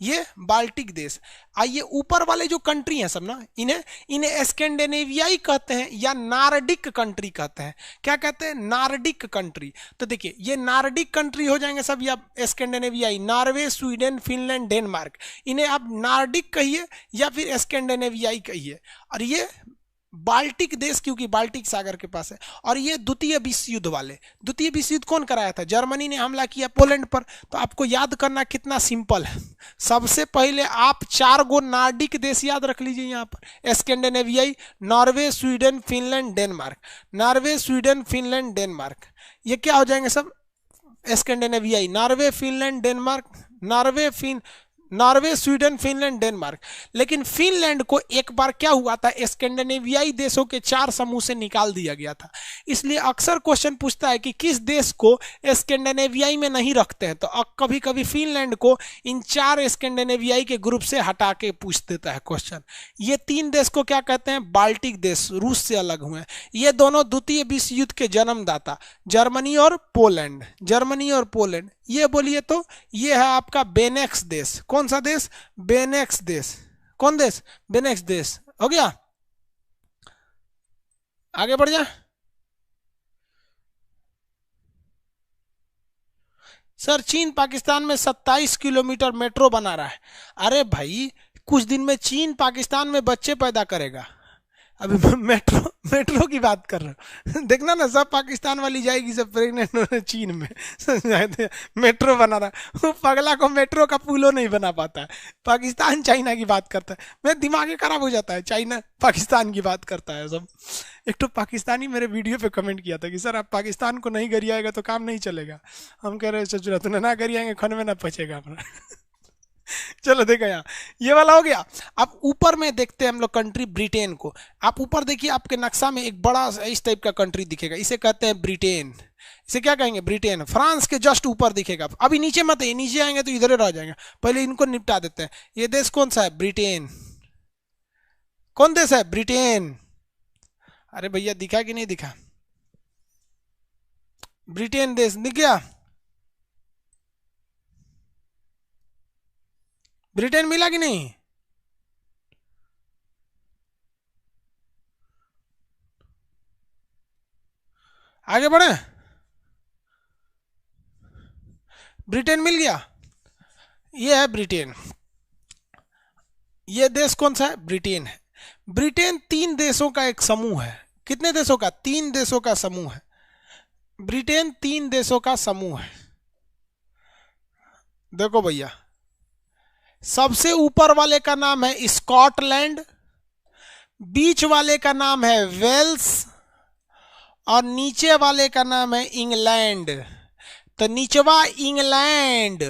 ये बाल्टिक देश। आइए ऊपर वाले जो कंट्री हैं सब ना, इन्हें स्कैंडिनेवियाई कहते हैं या नार्डिक कंट्री कहते हैं। क्या कहते हैं? Nordic country. तो देखिए ये नार्डिक कंट्री हो जाएंगे सब, या स्कैंडिनेवियाई, नॉर्वे, स्वीडन, फिनलैंड, डेनमार्क। इन्हें आप नार्डिक कहिए या फिर स्कैंडिनेवियाई कहिए। और ये बाल्टिक देश क्योंकि बाल्टिक सागर के पास है। और ये द्वितीय विश्व युद्ध वाले, द्वितीय विश्व युद्ध कौन कराया था? जर्मनी ने हमला किया पोलैंड पर। तो आपको याद करना कितना सिंपल है। सबसे पहले आप 4 गो नार्डिक देश याद रख लीजिए यहाँ पर, स्कैंडिनेवियाई, Norway, Sweden, Finland, Denmark. Norway, Sweden, Finland, Denmark, ये क्या हो जाएंगे सब? स्कैंडिनेवियाई। Norway, Finland, Denmark, Norway, Sweden, Finland, Denmark. लेकिन फिनलैंड को एक बार क्या हुआ था, स्कैंडिनेवियाई देशों के 4 समूह से निकाल दिया गया था। इसलिए अक्सर क्वेश्चन पूछता है कि किस देश को स्कैंडिनेवियाई में नहीं रखते हैं। तो कभी कभी फिनलैंड को इन 4 स्कैंडिनेवियाई के ग्रुप से हटा के पूछ देता है क्वेश्चन। ये 3 देश को क्या कहते हैं? बाल्टिक देश, रूस से अलग हुए। ये दोनों द्वितीय विश्व युद्ध के जन्मदाता, जर्मनी और पोलैंड, जर्मनी और पोलैंड। ये बोलिए तो ये है आपका बेनेक्स देश। कौन सा देश? बेनेक्स देश। कौन देश? बेनेक्स देश। हो गया, आगे बढ़ जा। सर चीन पाकिस्तान में 27 किलोमीटर मेट्रो बना रहा है। अरे भाई कुछ दिन में चीन पाकिस्तान में बच्चे पैदा करेगा। अभी मेट्रो की बात कर रहे हो। देखना ना, सब पाकिस्तान वाली जाएगी, सब प्रेग्नेंट चीन में। मेट्रो बना रहा है वो पगला को, मेट्रो का पुलो नहीं बना पाता है। पाकिस्तान चाइना की बात करता है, मेरा दिमाग ही खराब हो जाता है। चाइना पाकिस्तान की बात करता है सब। एक तो पाकिस्तानी मेरे वीडियो पे कमेंट किया था कि सर आप पाकिस्तान को नहीं गरियाएगा तो काम नहीं चलेगा। हम कह रहे सचुरा तो ना गरियाएंगे, खन में ना पचेगा अपना। चलो देखो यहाँ ये वाला हो गया। अब ऊपर में देखते हैं हम लोग कंट्री ब्रिटेन को। आप ऊपर देखिए, आपके नक्शा में एक बड़ा इस टाइप का कंट्री दिखेगा, इसे कहते हैं ब्रिटेन। इसे क्या कहेंगे? ब्रिटेन। फ्रांस के जस्ट ऊपर दिखेगा। अभी नीचे मत है, नीचे आएंगे तो इधर रह जाएंगे, पहले इनको निपटा देते हैं। ये देश कौन सा है? ब्रिटेन। कौन देश है? ब्रिटेन। अरे भैया दिखा कि नहीं दिखा? ब्रिटेन देश दिख गया? ब्रिटेन मिला कि नहीं? आगे बढ़े, ब्रिटेन मिल गया। ये है ब्रिटेन। ये देश कौन सा है? ब्रिटेन है। ब्रिटेन 3 देशों का एक समूह है। कितने देशों का? 3 देशों का समूह है। ब्रिटेन 3 देशों का समूह है। देखो भैया, सबसे ऊपर वाले का नाम है स्कॉटलैंड, बीच वाले का नाम है वेल्स, और नीचे वाले का नाम है इंग्लैंड। तो निचवा इंग्लैंड,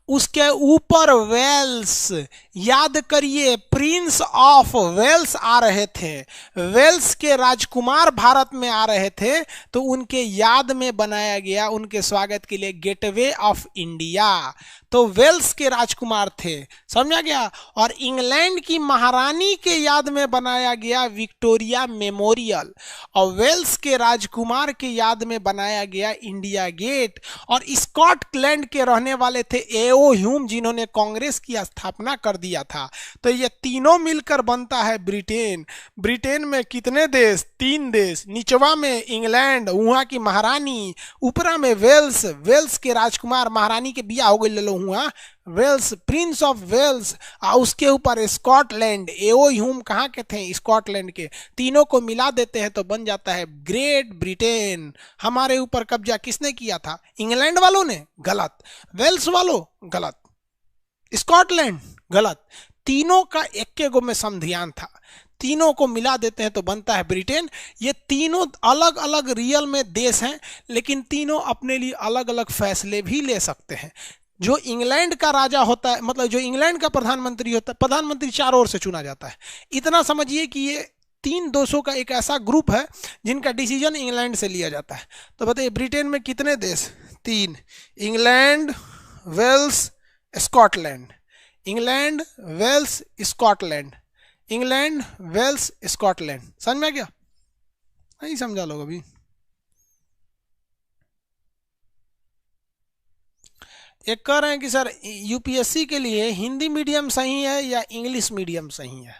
उसके ऊपर वेल्स। याद करिए, प्रिंस ऑफ वेल्स आ रहे थे, वेल्स के राजकुमार भारत में आ रहे थे, तो उनके याद में बनाया गया, उनके स्वागत के लिए गेटवे ऑफ इंडिया। तो वेल्स के राजकुमार थे, समझा गया। और इंग्लैंड की महारानी के याद में बनाया गया विक्टोरिया मेमोरियल, और वेल्स के राजकुमार के याद में बनाया गया इंडिया गेट। और स्कॉटलैंड के रहने वाले थे एओ ह्यूम, जिन्होंने कांग्रेस की स्थापना कर दिया था। तो ये तीनों मिलकर बनता है ब्रिटेन। ब्रिटेन में कितने देश? 3 देश। निचवा में इंग्लैंड, वहां की महारानी, ऊपरा में वेल्स, वेल्स के राजकुमार, महारानी के बिया हो गई ले लो हुआ, वेल्स, प्रिंस ऑफ वेल्स। उसके ऊपर स्कॉटलैंड, एओ ह्यूम कहाँ के थे? स्कॉटलैंड के। तीनों को मिला देते हैं तो बन जाता है ग्रेट ब्रिटेन। हमारे ऊपर कब्जा किसने किया था? इंग्लैंड वालों ने? गलत। वेल्स वालों? गलत। स्कॉटलैंड? गलत। तीनों का एक गो में संधियान था, तीनों को मिला देते हैं तो बनता है ब्रिटेन। ये तीनों अलग अलग रियल में देश हैं, लेकिन तीनों अपने लिए अलग अलग फैसले भी ले सकते हैं। जो इंग्लैंड का राजा होता है, मतलब जो इंग्लैंड का प्रधानमंत्री होता है, प्रधानमंत्री चारों ओर से चुना जाता है। इतना समझिए कि ये 3 देशों का एक ऐसा ग्रुप है जिनका डिसीजन इंग्लैंड से लिया जाता है। तो बताइए ब्रिटेन में कितने देश? 3। England, Wales, Scotland. England, Wales, Scotland. England, Wales, Scotland. समझ में क्या? नहीं समझा लोग अभी? एक कह रहे हैं कि सर यूपीएससी के लिए हिंदी मीडियम सही है या इंग्लिश मीडियम सही है?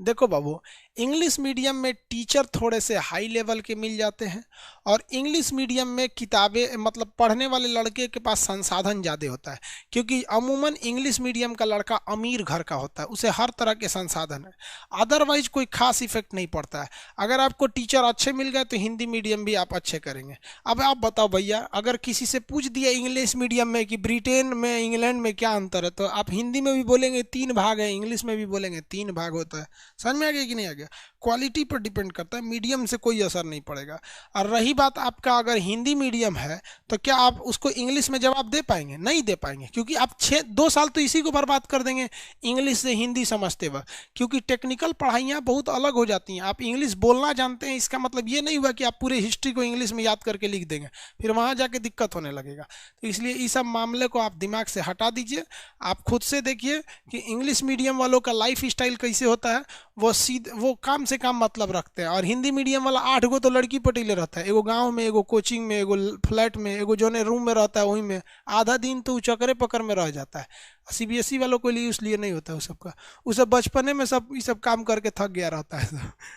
देखो बाबू, इंग्लिश मीडियम में टीचर थोड़े से हाई लेवल के मिल जाते हैं, और इंग्लिश मीडियम में किताबें, मतलब पढ़ने वाले लड़के के पास संसाधन ज़्यादा होता है, क्योंकि अमूमन इंग्लिश मीडियम का लड़का अमीर घर का होता है, उसे हर तरह के संसाधन है। अदरवाइज कोई खास इफेक्ट नहीं पड़ता है। अगर आपको टीचर अच्छे मिल गए तो हिंदी मीडियम भी आप अच्छे करेंगे। अब आप बताओ भैया, अगर किसी से पूछ दिया इंग्लिश मीडियम में कि ब्रिटेन में इंग्लैंड में क्या अंतर है, तो आप हिंदी में भी बोलेंगे 3 भाग है, इंग्लिश में भी बोलेंगे 3 भाग होता है। समझ में आ गया कि नहीं आ गया? क्वालिटी पर डिपेंड करता है, मीडियम से कोई असर नहीं पड़ेगा। और रही बात आपका अगर हिंदी मीडियम है, तो क्या आप उसको इंग्लिश में जवाब दे पाएंगे? नहीं दे पाएंगे, क्योंकि आप 2 साल तो इसी को बर्बाद कर देंगे इंग्लिश से हिंदी समझते वक्त, क्योंकि टेक्निकल पढ़ाइयाँ बहुत अलग हो जाती हैं। आप इंग्लिश बोलना जानते हैं, इसका मतलब ये नहीं हुआ कि आप पूरे हिस्ट्री को इंग्लिश में याद करके लिख देंगे, फिर वहाँ जाके दिक्कत होने लगेगा। तो इसलिए इस सब मामले को आप दिमाग से हटा दीजिए। आप खुद से देखिए कि इंग्लिश मीडियम वालों का लाइफ स्टाइल कैसे होता है। वो काम से काम मतलब रखते हैं, और हिंदी मीडियम वाला 8 गो तो लड़की पटेले रहता है, एगो गांव में, एगो कोचिंग में, एगो फ्लैट में, एगो जोने रूम में रहता है वहीं में, आधा दिन तो चक्करे पकड़ में रह जाता है। सीबीएसई वालों के लिए इसलिए नहीं होता है उस सबका, उसे बचपने में सब ये सब काम करके थक गया रहता है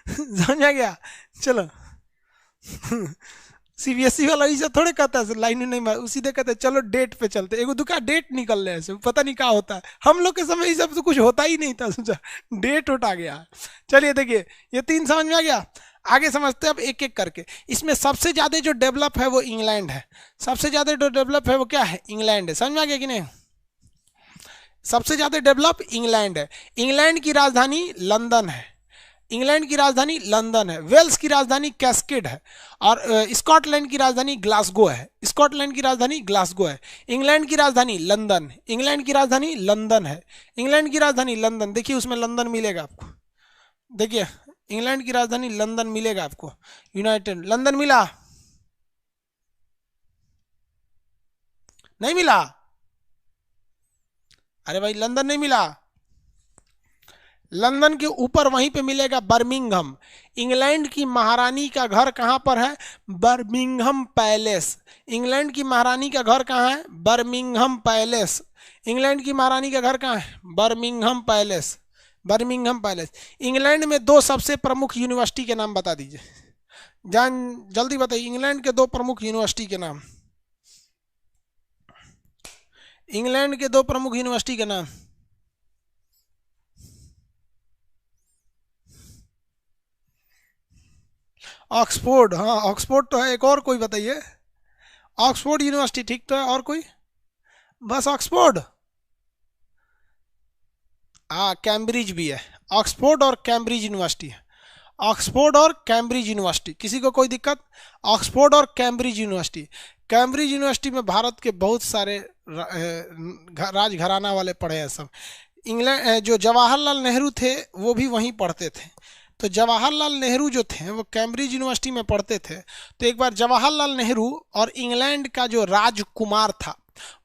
समझा गया? चलो सीबीएसई वाला ऐसा थोड़े कहता है लाइन नहीं मार, सीधे कहते चलो डेट पे चलते, एगो दुका डेट निकल रहे हैं, पता नहीं क्या होता है। हम लोग के समय ये सब तो कुछ होता ही नहीं था, सोचा डेट उठा गया। चलिए देखिए, ये 3 समझ में आ गया। आगे समझते हैं अब एक एक करके। इसमें सबसे ज्यादा जो डेवलप है वो इंग्लैंड है, सबसे ज्यादा जो डेवलप है वो क्या है? इंग्लैंड है। समझ में आ गया कि नहीं? सबसे ज्यादा डेवलप इंग्लैंड है। इंग्लैंड की राजधानी लंदन है, इंग्लैंड की राजधानी लंदन है। वेल्स की राजधानी कैस्केड है, और स्कॉटलैंड की राजधानी ग्लासगो है। स्कॉटलैंड की राजधानी ग्लासगो है। इंग्लैंड की राजधानी लंदन, इंग्लैंड की राजधानी लंदन है। इंग्लैंड की राजधानी लंदन, देखिए उसमें लंदन मिलेगा आपको, देखिए इंग्लैंड की राजधानी लंदन मिलेगा आपको। यूनाइटेड लंदन मिला? नहीं मिला? अरे भाई लंदन नहीं मिला। लंदन के ऊपर वहीं पे मिलेगा बर्मिंघम। इंग्लैंड की महारानी का घर कहाँ पर है? Birmingham palace. इंग्लैंड की महारानी का घर कहाँ है? Birmingham palace. इंग्लैंड की महारानी का घर कहाँ है? Birmingham palace. Birmingham palace. England में 2 सबसे प्रमुख यूनिवर्सिटी के नाम बता दीजिए, जान जल्दी बताइए। इंग्लैंड के 2 प्रमुख यूनिवर्सिटी के नाम, इंग्लैंड के 2 प्रमुख यूनिवर्सिटी के नाम। ऑक्सफोर्ड, हाँ ऑक्सफोर्ड तो है। एक और कोई बताइए? ऑक्सफोर्ड यूनिवर्सिटी ठीक तो है, और कोई? बस ऑक्सफोर्ड? हाँ, कैम्ब्रिज भी है। ऑक्सफोर्ड और कैम्ब्रिज यूनिवर्सिटी है। ऑक्सफोर्ड और कैम्ब्रिज यूनिवर्सिटी, किसी को कोई दिक्कत? ऑक्सफोर्ड और कैम्ब्रिज यूनिवर्सिटी। कैम्ब्रिज यूनिवर्सिटी में भारत के बहुत सारे राजघराना वाले पढ़े हैं सब। इंग्लैंड जो जवाहरलाल नेहरू थे वो भी वहीं पढ़ते थे। तो जवाहरलाल नेहरू जो थे वो कैम्ब्रिज यूनिवर्सिटी में पढ़ते थे। तो एक बार जवाहरलाल नेहरू और इंग्लैंड का जो राजकुमार था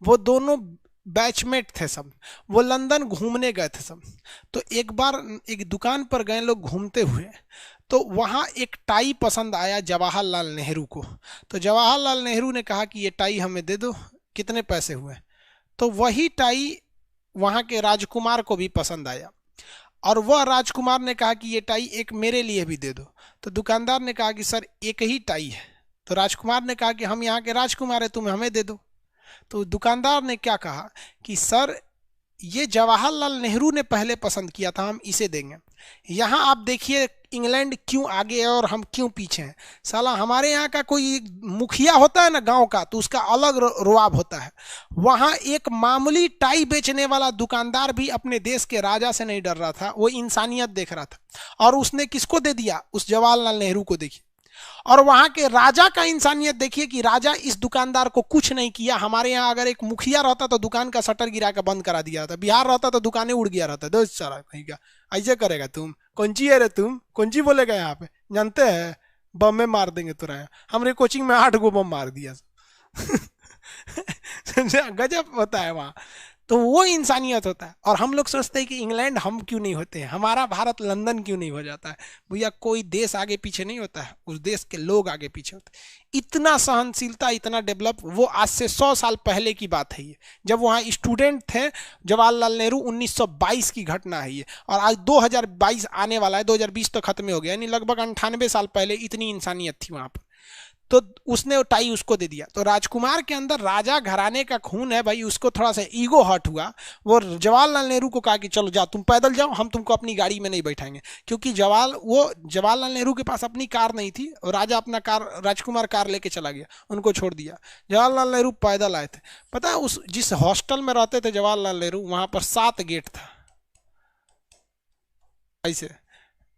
वो दोनों बैचमेट थे सब। वो लंदन घूमने गए थे सब। तो एक बार एक दुकान पर गए लोग घूमते हुए, तो वहाँ एक टाई पसंद आया जवाहरलाल नेहरू को। तो जवाहरलाल नेहरू ने कहा कि ये टाई हमें दे दो, कितने पैसे हुए? तो वही टाई वहाँ के राजकुमार को भी पसंद आया, और वह राजकुमार ने कहा कि ये टाई एक मेरे लिए भी दे दो। तो दुकानदार ने कहा कि सर एक ही टाई है। तो राजकुमार ने कहा कि हम यहाँ के राजकुमार हैं, तुम्हें हमें दे दो। तो दुकानदार ने क्या कहा कि सर ये जवाहरलाल नेहरू ने पहले पसंद किया था, हम इसे देंगे। यहाँ आप देखिए इंग्लैंड क्यों आगे है और हम क्यों पीछे हैं। साला हमारे यहाँ का कोई मुखिया होता है ना गांव का, तो उसका अलग रुआब होता है। वहाँ एक मामूली टाई बेचने वाला दुकानदार भी अपने देश के राजा से नहीं डर रहा था, वो इंसानियत देख रहा था। और उसने किसको दे दिया? उस जवाहरलाल नेहरू को। देखिए, और वहां के राजा का इंसानियत देखिए कि राजा इस दुकानदार को कुछ नहीं किया। हमारे यहाँ अगर एक मुखिया रहता तो दुकान का शटर गिरा के बंद करा दिया था, बिहार रहता तो दुकानें उड़ गया रहता। दोस्त सारा कहीं का ऐसे करेगा? तुम कौन ची है रे? तुम कौन ची बोलेगा यहाँ पे? जानते हैं बम में मार देंगे तुरंत। हमरे कोचिंग में 8 गो बम मार दिया। गजब होता है वहाँ। तो वो इंसानियत होता है। और हम लोग सोचते हैं कि इंग्लैंड हम क्यों नहीं होते हैं, हमारा भारत लंदन क्यों नहीं हो जाता है। भैया कोई देश आगे पीछे नहीं होता है, उस देश के लोग आगे पीछे होते हैं। इतना सहनशीलता, इतना डेवलप, वो आज से 100 साल पहले की बात है ये, जब वहाँ स्टूडेंट थे जवाहरलाल नेहरू। 1922 की घटना है ये। और आज 2022 आने वाला है, 2020 तो खत्म हो गया, यानी लगभग 98 साल पहले इतनी इंसानियत थी वहाँ पर। तो उसने वो टाई उसको दे दिया। तो राजकुमार के अंदर राजा घराने का खून है भाई, उसको थोड़ा सा ईगो हर्ट हुआ। वो जवाहरलाल नेहरू को कहा कि चलो जा, तुम पैदल जाओ, हम तुमको अपनी गाड़ी में नहीं बैठाएंगे। क्योंकि जवाहरलाल नेहरू के पास अपनी कार नहीं थी, और राजा अपना कार, राजकुमार कार लेके चला गया, उनको छोड़ दिया। जवाहरलाल नेहरू पैदल आए थे। पता है उस जिस हॉस्टल में रहते थे जवाहरलाल नेहरू, वहां पर 7 गेट था। ऐसे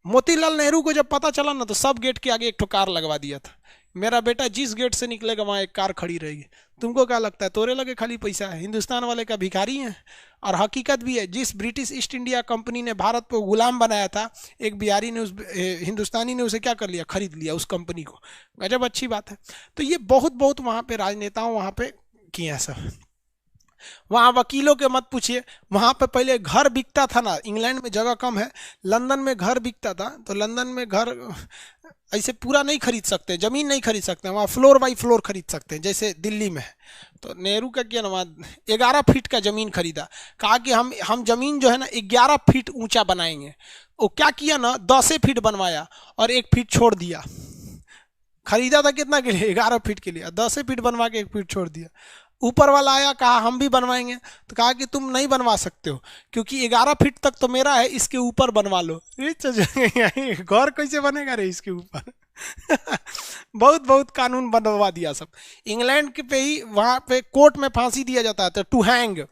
मोतीलाल नेहरू को जब पता चला ना, तो सब गेट के आगे एक ठो कार लगवा दिया था। मेरा बेटा जिस गेट से निकलेगा वहाँ एक कार खड़ी रहेगी। तुमको क्या लगता है तोरे लगे खाली पैसा है? हिंदुस्तान वाले का भिखारी है। और हकीकत भी है, जिस ब्रिटिश ईस्ट इंडिया कंपनी ने भारत को गुलाम बनाया था, एक बिहारी ने, उस हिंदुस्तानी ने उसे क्या कर लिया? खरीद लिया उस कंपनी को। गजब अच्छी बात है। तो ये बहुत बहुत वहाँ पे राजनेताओं वहाँ पे किए हैं सब। वहाँ वकीलों के मत पूछिए, वहाँ पे पहले घर बिकता था ना। इंग्लैंड में जगह कम है, लंदन में घर बिकता था। तो लंदन में घर ऐसे पूरा नहीं खरीद सकते, जमीन नहीं खरीद सकते, वहाँ फ्लोर बाई फ्लोर खरीद सकते हैं, जैसे दिल्ली में है। तो नेहरू का क्या ना, 11 फीट का जमीन खरीदा। कहा कि हम जमीन जो है ना 11 फीट ऊंचा बनाएंगे। वो क्या किया ना, 10 फीट बनवाया और 1 फीट छोड़ दिया। खरीदा था कितना के लिए? 11 फीट के लिए। 10 फीट बनवा के 1 फीट छोड़ दिया। ऊपर वाला आया, कहा हम भी बनवाएंगे। तो कहा कि तुम नहीं बनवा सकते हो, क्योंकि 11 फीट तक तो मेरा है, इसके ऊपर बनवा लो। घर कैसे बनेगा रे इसके ऊपर? बहुत बहुत कानून बनवा दिया सब। इंग्लैंड के पे ही वहां पे कोर्ट में फांसी दिया जाता है, टू हैंग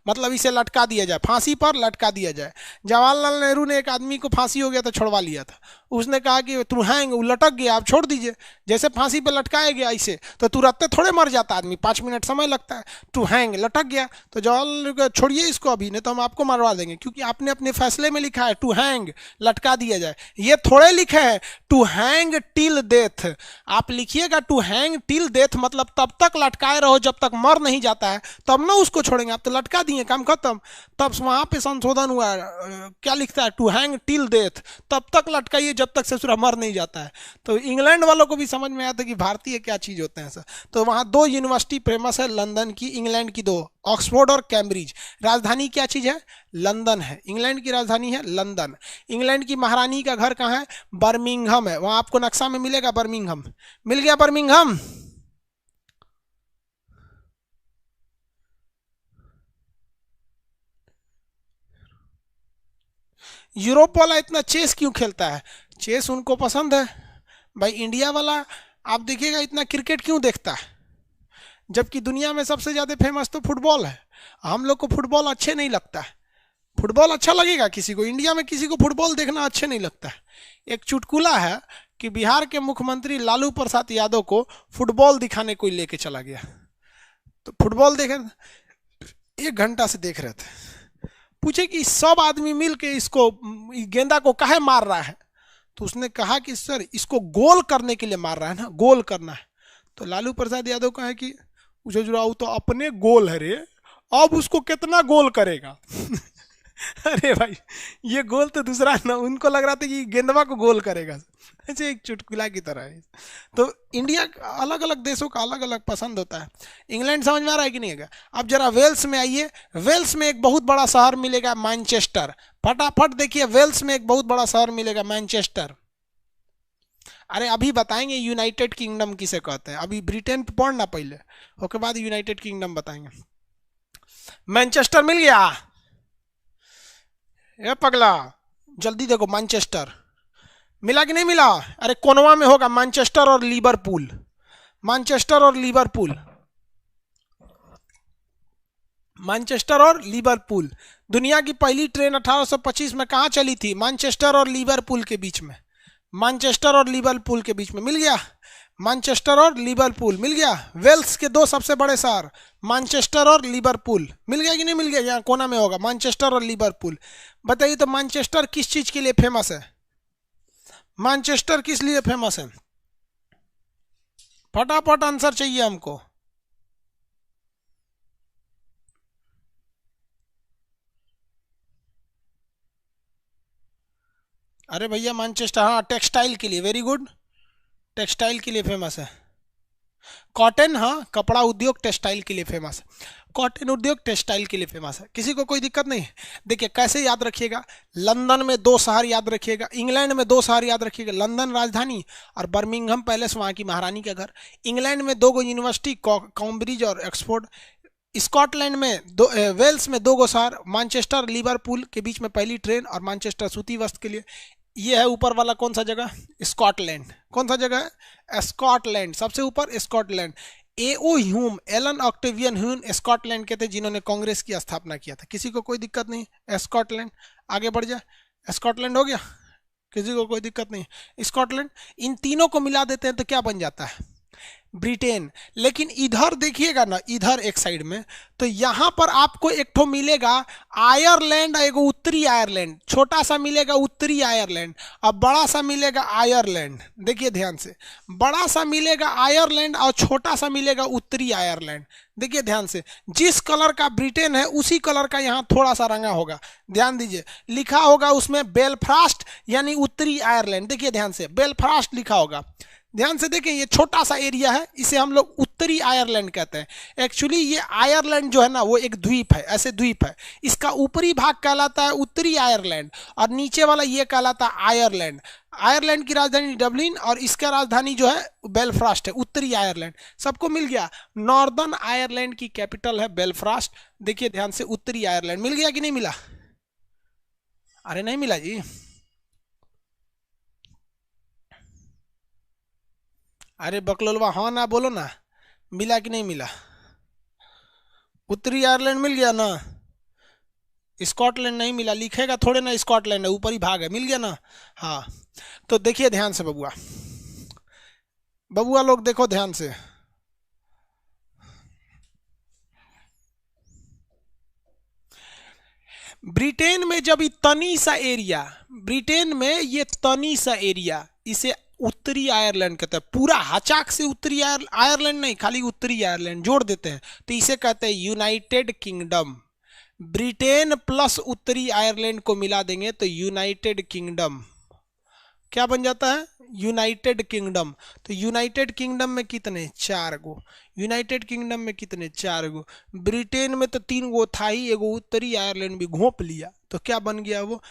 मतलब इसे लटका दिया जाए, फांसी पर लटका दिया जाए। जवाहरलाल नेहरू ने एक आदमी को फांसी हो गया था, छुड़वा लिया था। उसने कहा कि टू हैंग, वो लटक गया, आप छोड़ दीजिए। जैसे फांसी पे लटकाया गया ऐसे, तो तुरंत थोड़े मर जाता आदमी, 5 मिनट समय लगता है। टू हैंग, लटक गया। तो जवाहरलाल को छोड़िए इसको अभी, नहीं तो हम आपको मरवा देंगे, क्योंकि आपने अपने फैसले में लिखा है टू हैंग, लटका दिया जाए। ये थोड़े लिखे है टू हैंग टिल डेथ। आप लिखिएगा टू हैंग टिल डेथ, मतलब तब तक लटकाए रहो जब तक मर नहीं जाता है, तब ना उसको छोड़ेंगे। आप तो लटका दिए, काम खत्म। तब वहां पे संशोधन हुआ, क्या लिखता है? टू हैंग टिल डेथ, तब तक लटकाइए जब तक ससुरा मर नहीं जाता है। तो इंग्लैंड वालों को भी समझ में आया था कि भारतीय क्या चीज होते हैं सर। तो वहां 2 यूनिवर्सिटी फेमस है लंदन की, इंग्लैंड की 2, ऑक्सफोर्ड और कैम्ब्रिज। राजधानी क्या चीज है? लंदन है। इंग्लैंड की राजधानी है लंदन। इंग्लैंड की महारानी का घर कहाँ है? बर्मिंघम है। वहां आपको नक्शा में मिलेगा बर्मिंघम। मिल गया बर्मिंघम। यूरोप वाला इतना चेस क्यों खेलता है? चेस उनको पसंद है भाई। इंडिया वाला आप देखिएगा इतना क्रिकेट क्यों देखता है? जबकि दुनिया में सबसे ज्यादा फेमस तो फुटबॉल है। हम लोग को फुटबॉल अच्छे नहीं लगता है। फुटबॉल अच्छा लगेगा किसी को? इंडिया में किसी को फुटबॉल देखना अच्छे नहीं लगता है। एक चुटकुला है कि बिहार के मुख्यमंत्री लालू प्रसाद यादव को फुटबॉल दिखाने कोई लेके चला गया, तो फुटबॉल देखे 1 घंटा से देख रहे थे। पूछे कि सब आदमी मिल के इसको गेंदा को काहे मार रहा है, तो उसने कहा कि सर इसको गोल करने के लिए मार रहा है ना, गोल करना है। तो लालू प्रसाद यादव कहा कि जुड़ाऊ तो अपने गोल है रे, अब उसको कितना गोल करेगा। अरे भाई ये गोल तो दूसरा ना, उनको लग रहा था कि गेंदवा को गोल करेगा। ऐसे एक चुटकुला की तरह है। तो इंडिया अलग अलग देशों का अलग अलग पसंद होता है। इंग्लैंड समझ में आ रहा है कि नहीं है? अब जरा वेल्स में आइए। वेल्स में एक बहुत बड़ा शहर मिलेगा मैनचेस्टर। फटाफट देखिए, वेल्स में एक बहुत बड़ा शहर मिलेगा मैनचेस्टर। अरे अभी बताएंगे यूनाइटेड किंगडम किसे कहते हैं। अभी ब्रिटेन पे पढ़ना पहले, उसके बाद यूनाइटेड किंगडम बताएंगे। मैनचेस्टर मिल गया? ये पगला जल्दी देखो, मैनचेस्टर मिला कि नहीं मिला? अरे कोनवा में होगा मैनचेस्टर और लिवरपूल। मैनचेस्टर और लिवरपूल, मैनचेस्टर और लिवरपूल। दुनिया की पहली ट्रेन 1825 में कहाँ चली थी? मैनचेस्टर और लिवरपूल के बीच में। मैनचेस्टर और लिवरपूल के बीच में मिल गया। मैनचेस्टर और लिवरपूल मिल गया। वेल्स के 2 सबसे बड़े शहर मैनचेस्टर और लिवरपूल मिल गया कि नहीं मिल गया? यहाँ कोना में होगा मैनचेस्टर और लिवरपूल। बताइए तो मैनचेस्टर किस चीज के लिए फेमस है? मैनचेस्टर किस लिए फेमस है? फटाफट आंसर चाहिए हमको। अरे भैया मैनचेस्टर, हाँ टेक्सटाइल के लिए, वेरी गुड, टेक्सटाइल के लिए फेमस है। कॉटन, हाँ कपड़ा उद्योग टेक्सटाइल के लिए फेमस है। कॉटन उद्योग टेक्सटाइल के लिए फेमस है। किसी को कोई दिक्कत नहीं? देखिए कैसे याद रखिएगा। लंदन में 2 शहर याद रखिएगा, इंग्लैंड में 2 शहर याद रखिएगा, लंदन राजधानी और बर्मिंघम पैलेस वहाँ की महारानी का घर। इंग्लैंड में 2 यूनिवर्सिटी, कैम्ब्रिज और ऑक्सफोर्ड। स्कॉटलैंड में वेल्स में 2 शहर, मैनचेस्टर लिवरपूल के बीच में पहली ट्रेन, और मैनचेस्टर सूती वस्त्र के लिए। ये है ऊपर वाला कौन सा जगह? स्कॉटलैंड। कौन सा जगह है? स्कॉटलैंड, सबसे ऊपर Scotland. A O Hume, Allan Octavian Hume Scotland के थे जिन्होंने कांग्रेस की स्थापना किया था। किसी को कोई दिक्कत नहीं? स्कॉटलैंड आगे बढ़ जाए। स्कॉटलैंड हो गया, किसी को कोई दिक्कत नहीं? स्कॉटलैंड, इन तीनों को मिला देते हैं तो क्या बन जाता है? ब्रिटेन। लेकिन इधर देखिएगा ना, इधर एक साइड में, तो यहां पर आपको एक ठो मिलेगा आयरलैंड, एगो उत्तरी आयरलैंड, छोटा सा मिलेगा उत्तरी आयरलैंड, और बड़ा सा मिलेगा आयरलैंड। देखिए ध्यान से, बड़ा सा मिलेगा आयरलैंड और छोटा सा मिलेगा उत्तरी आयरलैंड। देखिए ध्यान से, जिस कलर का ब्रिटेन है उसी कलर का यहाँ थोड़ा सा रंगा होगा। ध्यान दीजिए, लिखा होगा उसमें बेलफ्रास्ट यानी उत्तरी आयरलैंड। देखिए ध्यान से, बेलफ्रास्ट लिखा होगा। ध्यान से देखें, ये छोटा सा एरिया है, इसे हम लोग उत्तरी आयरलैंड कहते हैं। एक्चुअली ये आयरलैंड जो है ना, वो एक द्वीप है, ऐसे द्वीप है। इसका ऊपरी भाग कहलाता है उत्तरी आयरलैंड और नीचे वाला ये कहलाता है आयरलैंड। आयरलैंड की राजधानी डबलिन और इसका राजधानी जो है बेलफ्रास्ट है, उत्तरी आयरलैंड। सबको मिल गया। नॉर्दर्न आयरलैंड की कैपिटल है बेलफ्रास्ट। देखिए ध्यान से, उत्तरी आयरलैंड मिल गया कि नहीं मिला? अरे नहीं मिला जी। अरे बकलोलवा हाँ ना बोलो ना, मिला कि नहीं मिला? उत्तरी आयरलैंड मिल गया ना? स्कॉटलैंड नहीं मिला, लिखेगा थोड़े ना स्कॉटलैंड है, ऊपरी भाग है। मिल गया ना? हाँ। तो देखिए ध्यान से बबुआ, बबुआ लोग देखो ध्यान से। ब्रिटेन में जब तनी सा एरिया, ब्रिटेन में ये तनी सा एरिया, इसे उत्तरी आयरलैंड कहते हैं। पूरा हचाक से उत्तरी आयरलैंड नहीं, खाली उत्तरी आयरलैंड जोड़ देते हैं तो इसे कहते हैं यूनाइटेड किंगडम। ब्रिटेन प्लस उत्तरी आयरलैंड को मिला देंगे तो यूनाइटेड किंगडम क्या बन जाता है? United kingdom. तो यूनाइटेड किंगडम में कितने? 4 गो। यूनाइटेड किंगडम में कितने? 4 गो। ब्रिटेन में तो 3 गो था ही, एगो उत्तरी आयरलैंड भी घोंप लिया तो क्या बन गया? वो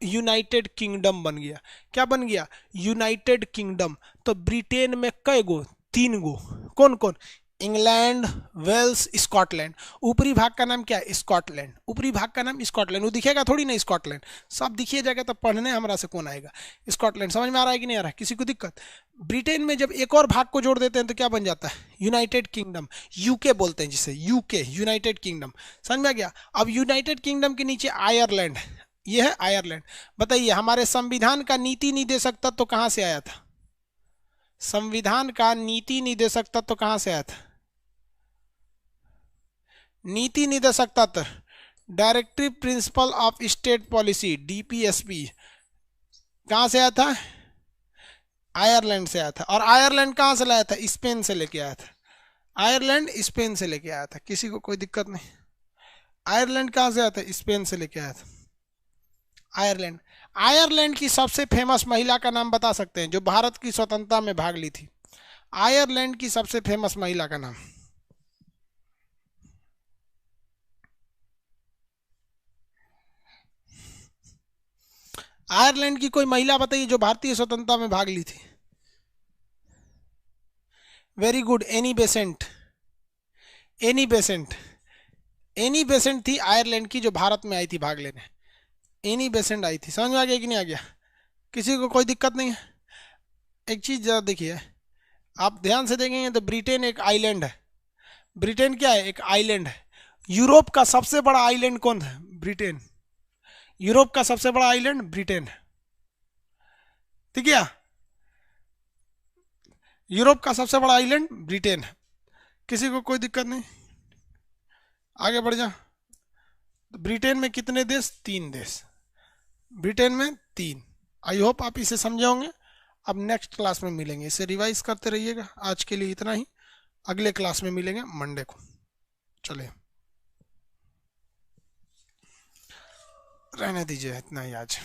यूनाइटेड किंगडम बन गया। क्या बन गया? United kingdom. तो ब्रिटेन में कई गो? 3 गो। कौन कौन? England, Wales, Scotland. ऊपरी भाग का नाम क्या है? स्कॉटलैंड। ऊपरी भाग का नाम स्कॉटलैंड। वो दिखेगा थोड़ी ना स्कॉटलैंड, सब दिखिए जाएगा तो पढ़ने हमरा से कौन आएगा? स्कॉटलैंड। समझ में आ रहा है कि नहीं आ रहा है? किसी को दिक्कत? ब्रिटेन में जब एक और भाग को जोड़ देते हैं तो क्या बन जाता है? United kingdom. यूके बोलते हैं जिसे, यूके, यूनाइटेड किंगडम। समझ में आ गया? अब यूनाइटेड किंगडम के नीचे आयरलैंड, ये है आयरलैंड। बताइए हमारे संविधान का नीति निदेशक तत्व कहाँ से आया था? संविधान का नीति निदेशक तत्व कहाँ से आया था? नीति निदेशक तत्व, directive principle of state policy, DPSP, कहाँ से आया था? आयरलैंड से आया था। और आयरलैंड कहाँ से लाया था? स्पेन से लेके आया था। आयरलैंड स्पेन से लेके आया था। किसी को कोई दिक्कत नहीं? आयरलैंड कहाँ से आया था? स्पेन से लेके आया था आयरलैंड। आयरलैंड की सबसे फेमस महिला का नाम बता सकते हैं जो भारत की स्वतंत्रता में भाग ली थी? आयरलैंड की सबसे फेमस महिला का नाम? आयरलैंड की कोई महिला बताइए जो भारतीय स्वतंत्रता में भाग ली थी। Very good, Annie Besant. Annie Besant, Annie Besant थी आयरलैंड की जो भारत में आई थी भाग लेने। एनी बेसेंट आई थी। समझ में आ गया कि नहीं आ गया? किसी को कोई दिक्कत नहीं है? एक चीज जरा देखिए, आप ध्यान से देखेंगे तो ब्रिटेन एक आइलैंड है। ब्रिटेन क्या है? एक आइलैंड है। यूरोप का सबसे बड़ा आइलैंड कौन है? ब्रिटेन। यूरोप का सबसे बड़ा आइलैंड ब्रिटेन है। ठीक है? यूरोप का सबसे बड़ा आइलैंड ब्रिटेन है। किसी को कोई दिक्कत नहीं? आगे बढ़ जा। ब्रिटेन में कितने देश? 3 देश। ब्रिटेन में 3। आई होप आप इसे समझे होंगे। अब नेक्स्ट क्लास में मिलेंगे, इसे रिवाइज करते रहिएगा। आज के लिए इतना ही, अगले क्लास में मिलेंगे मंडे को। चलिए, रहने दीजिए, इतना ही आज।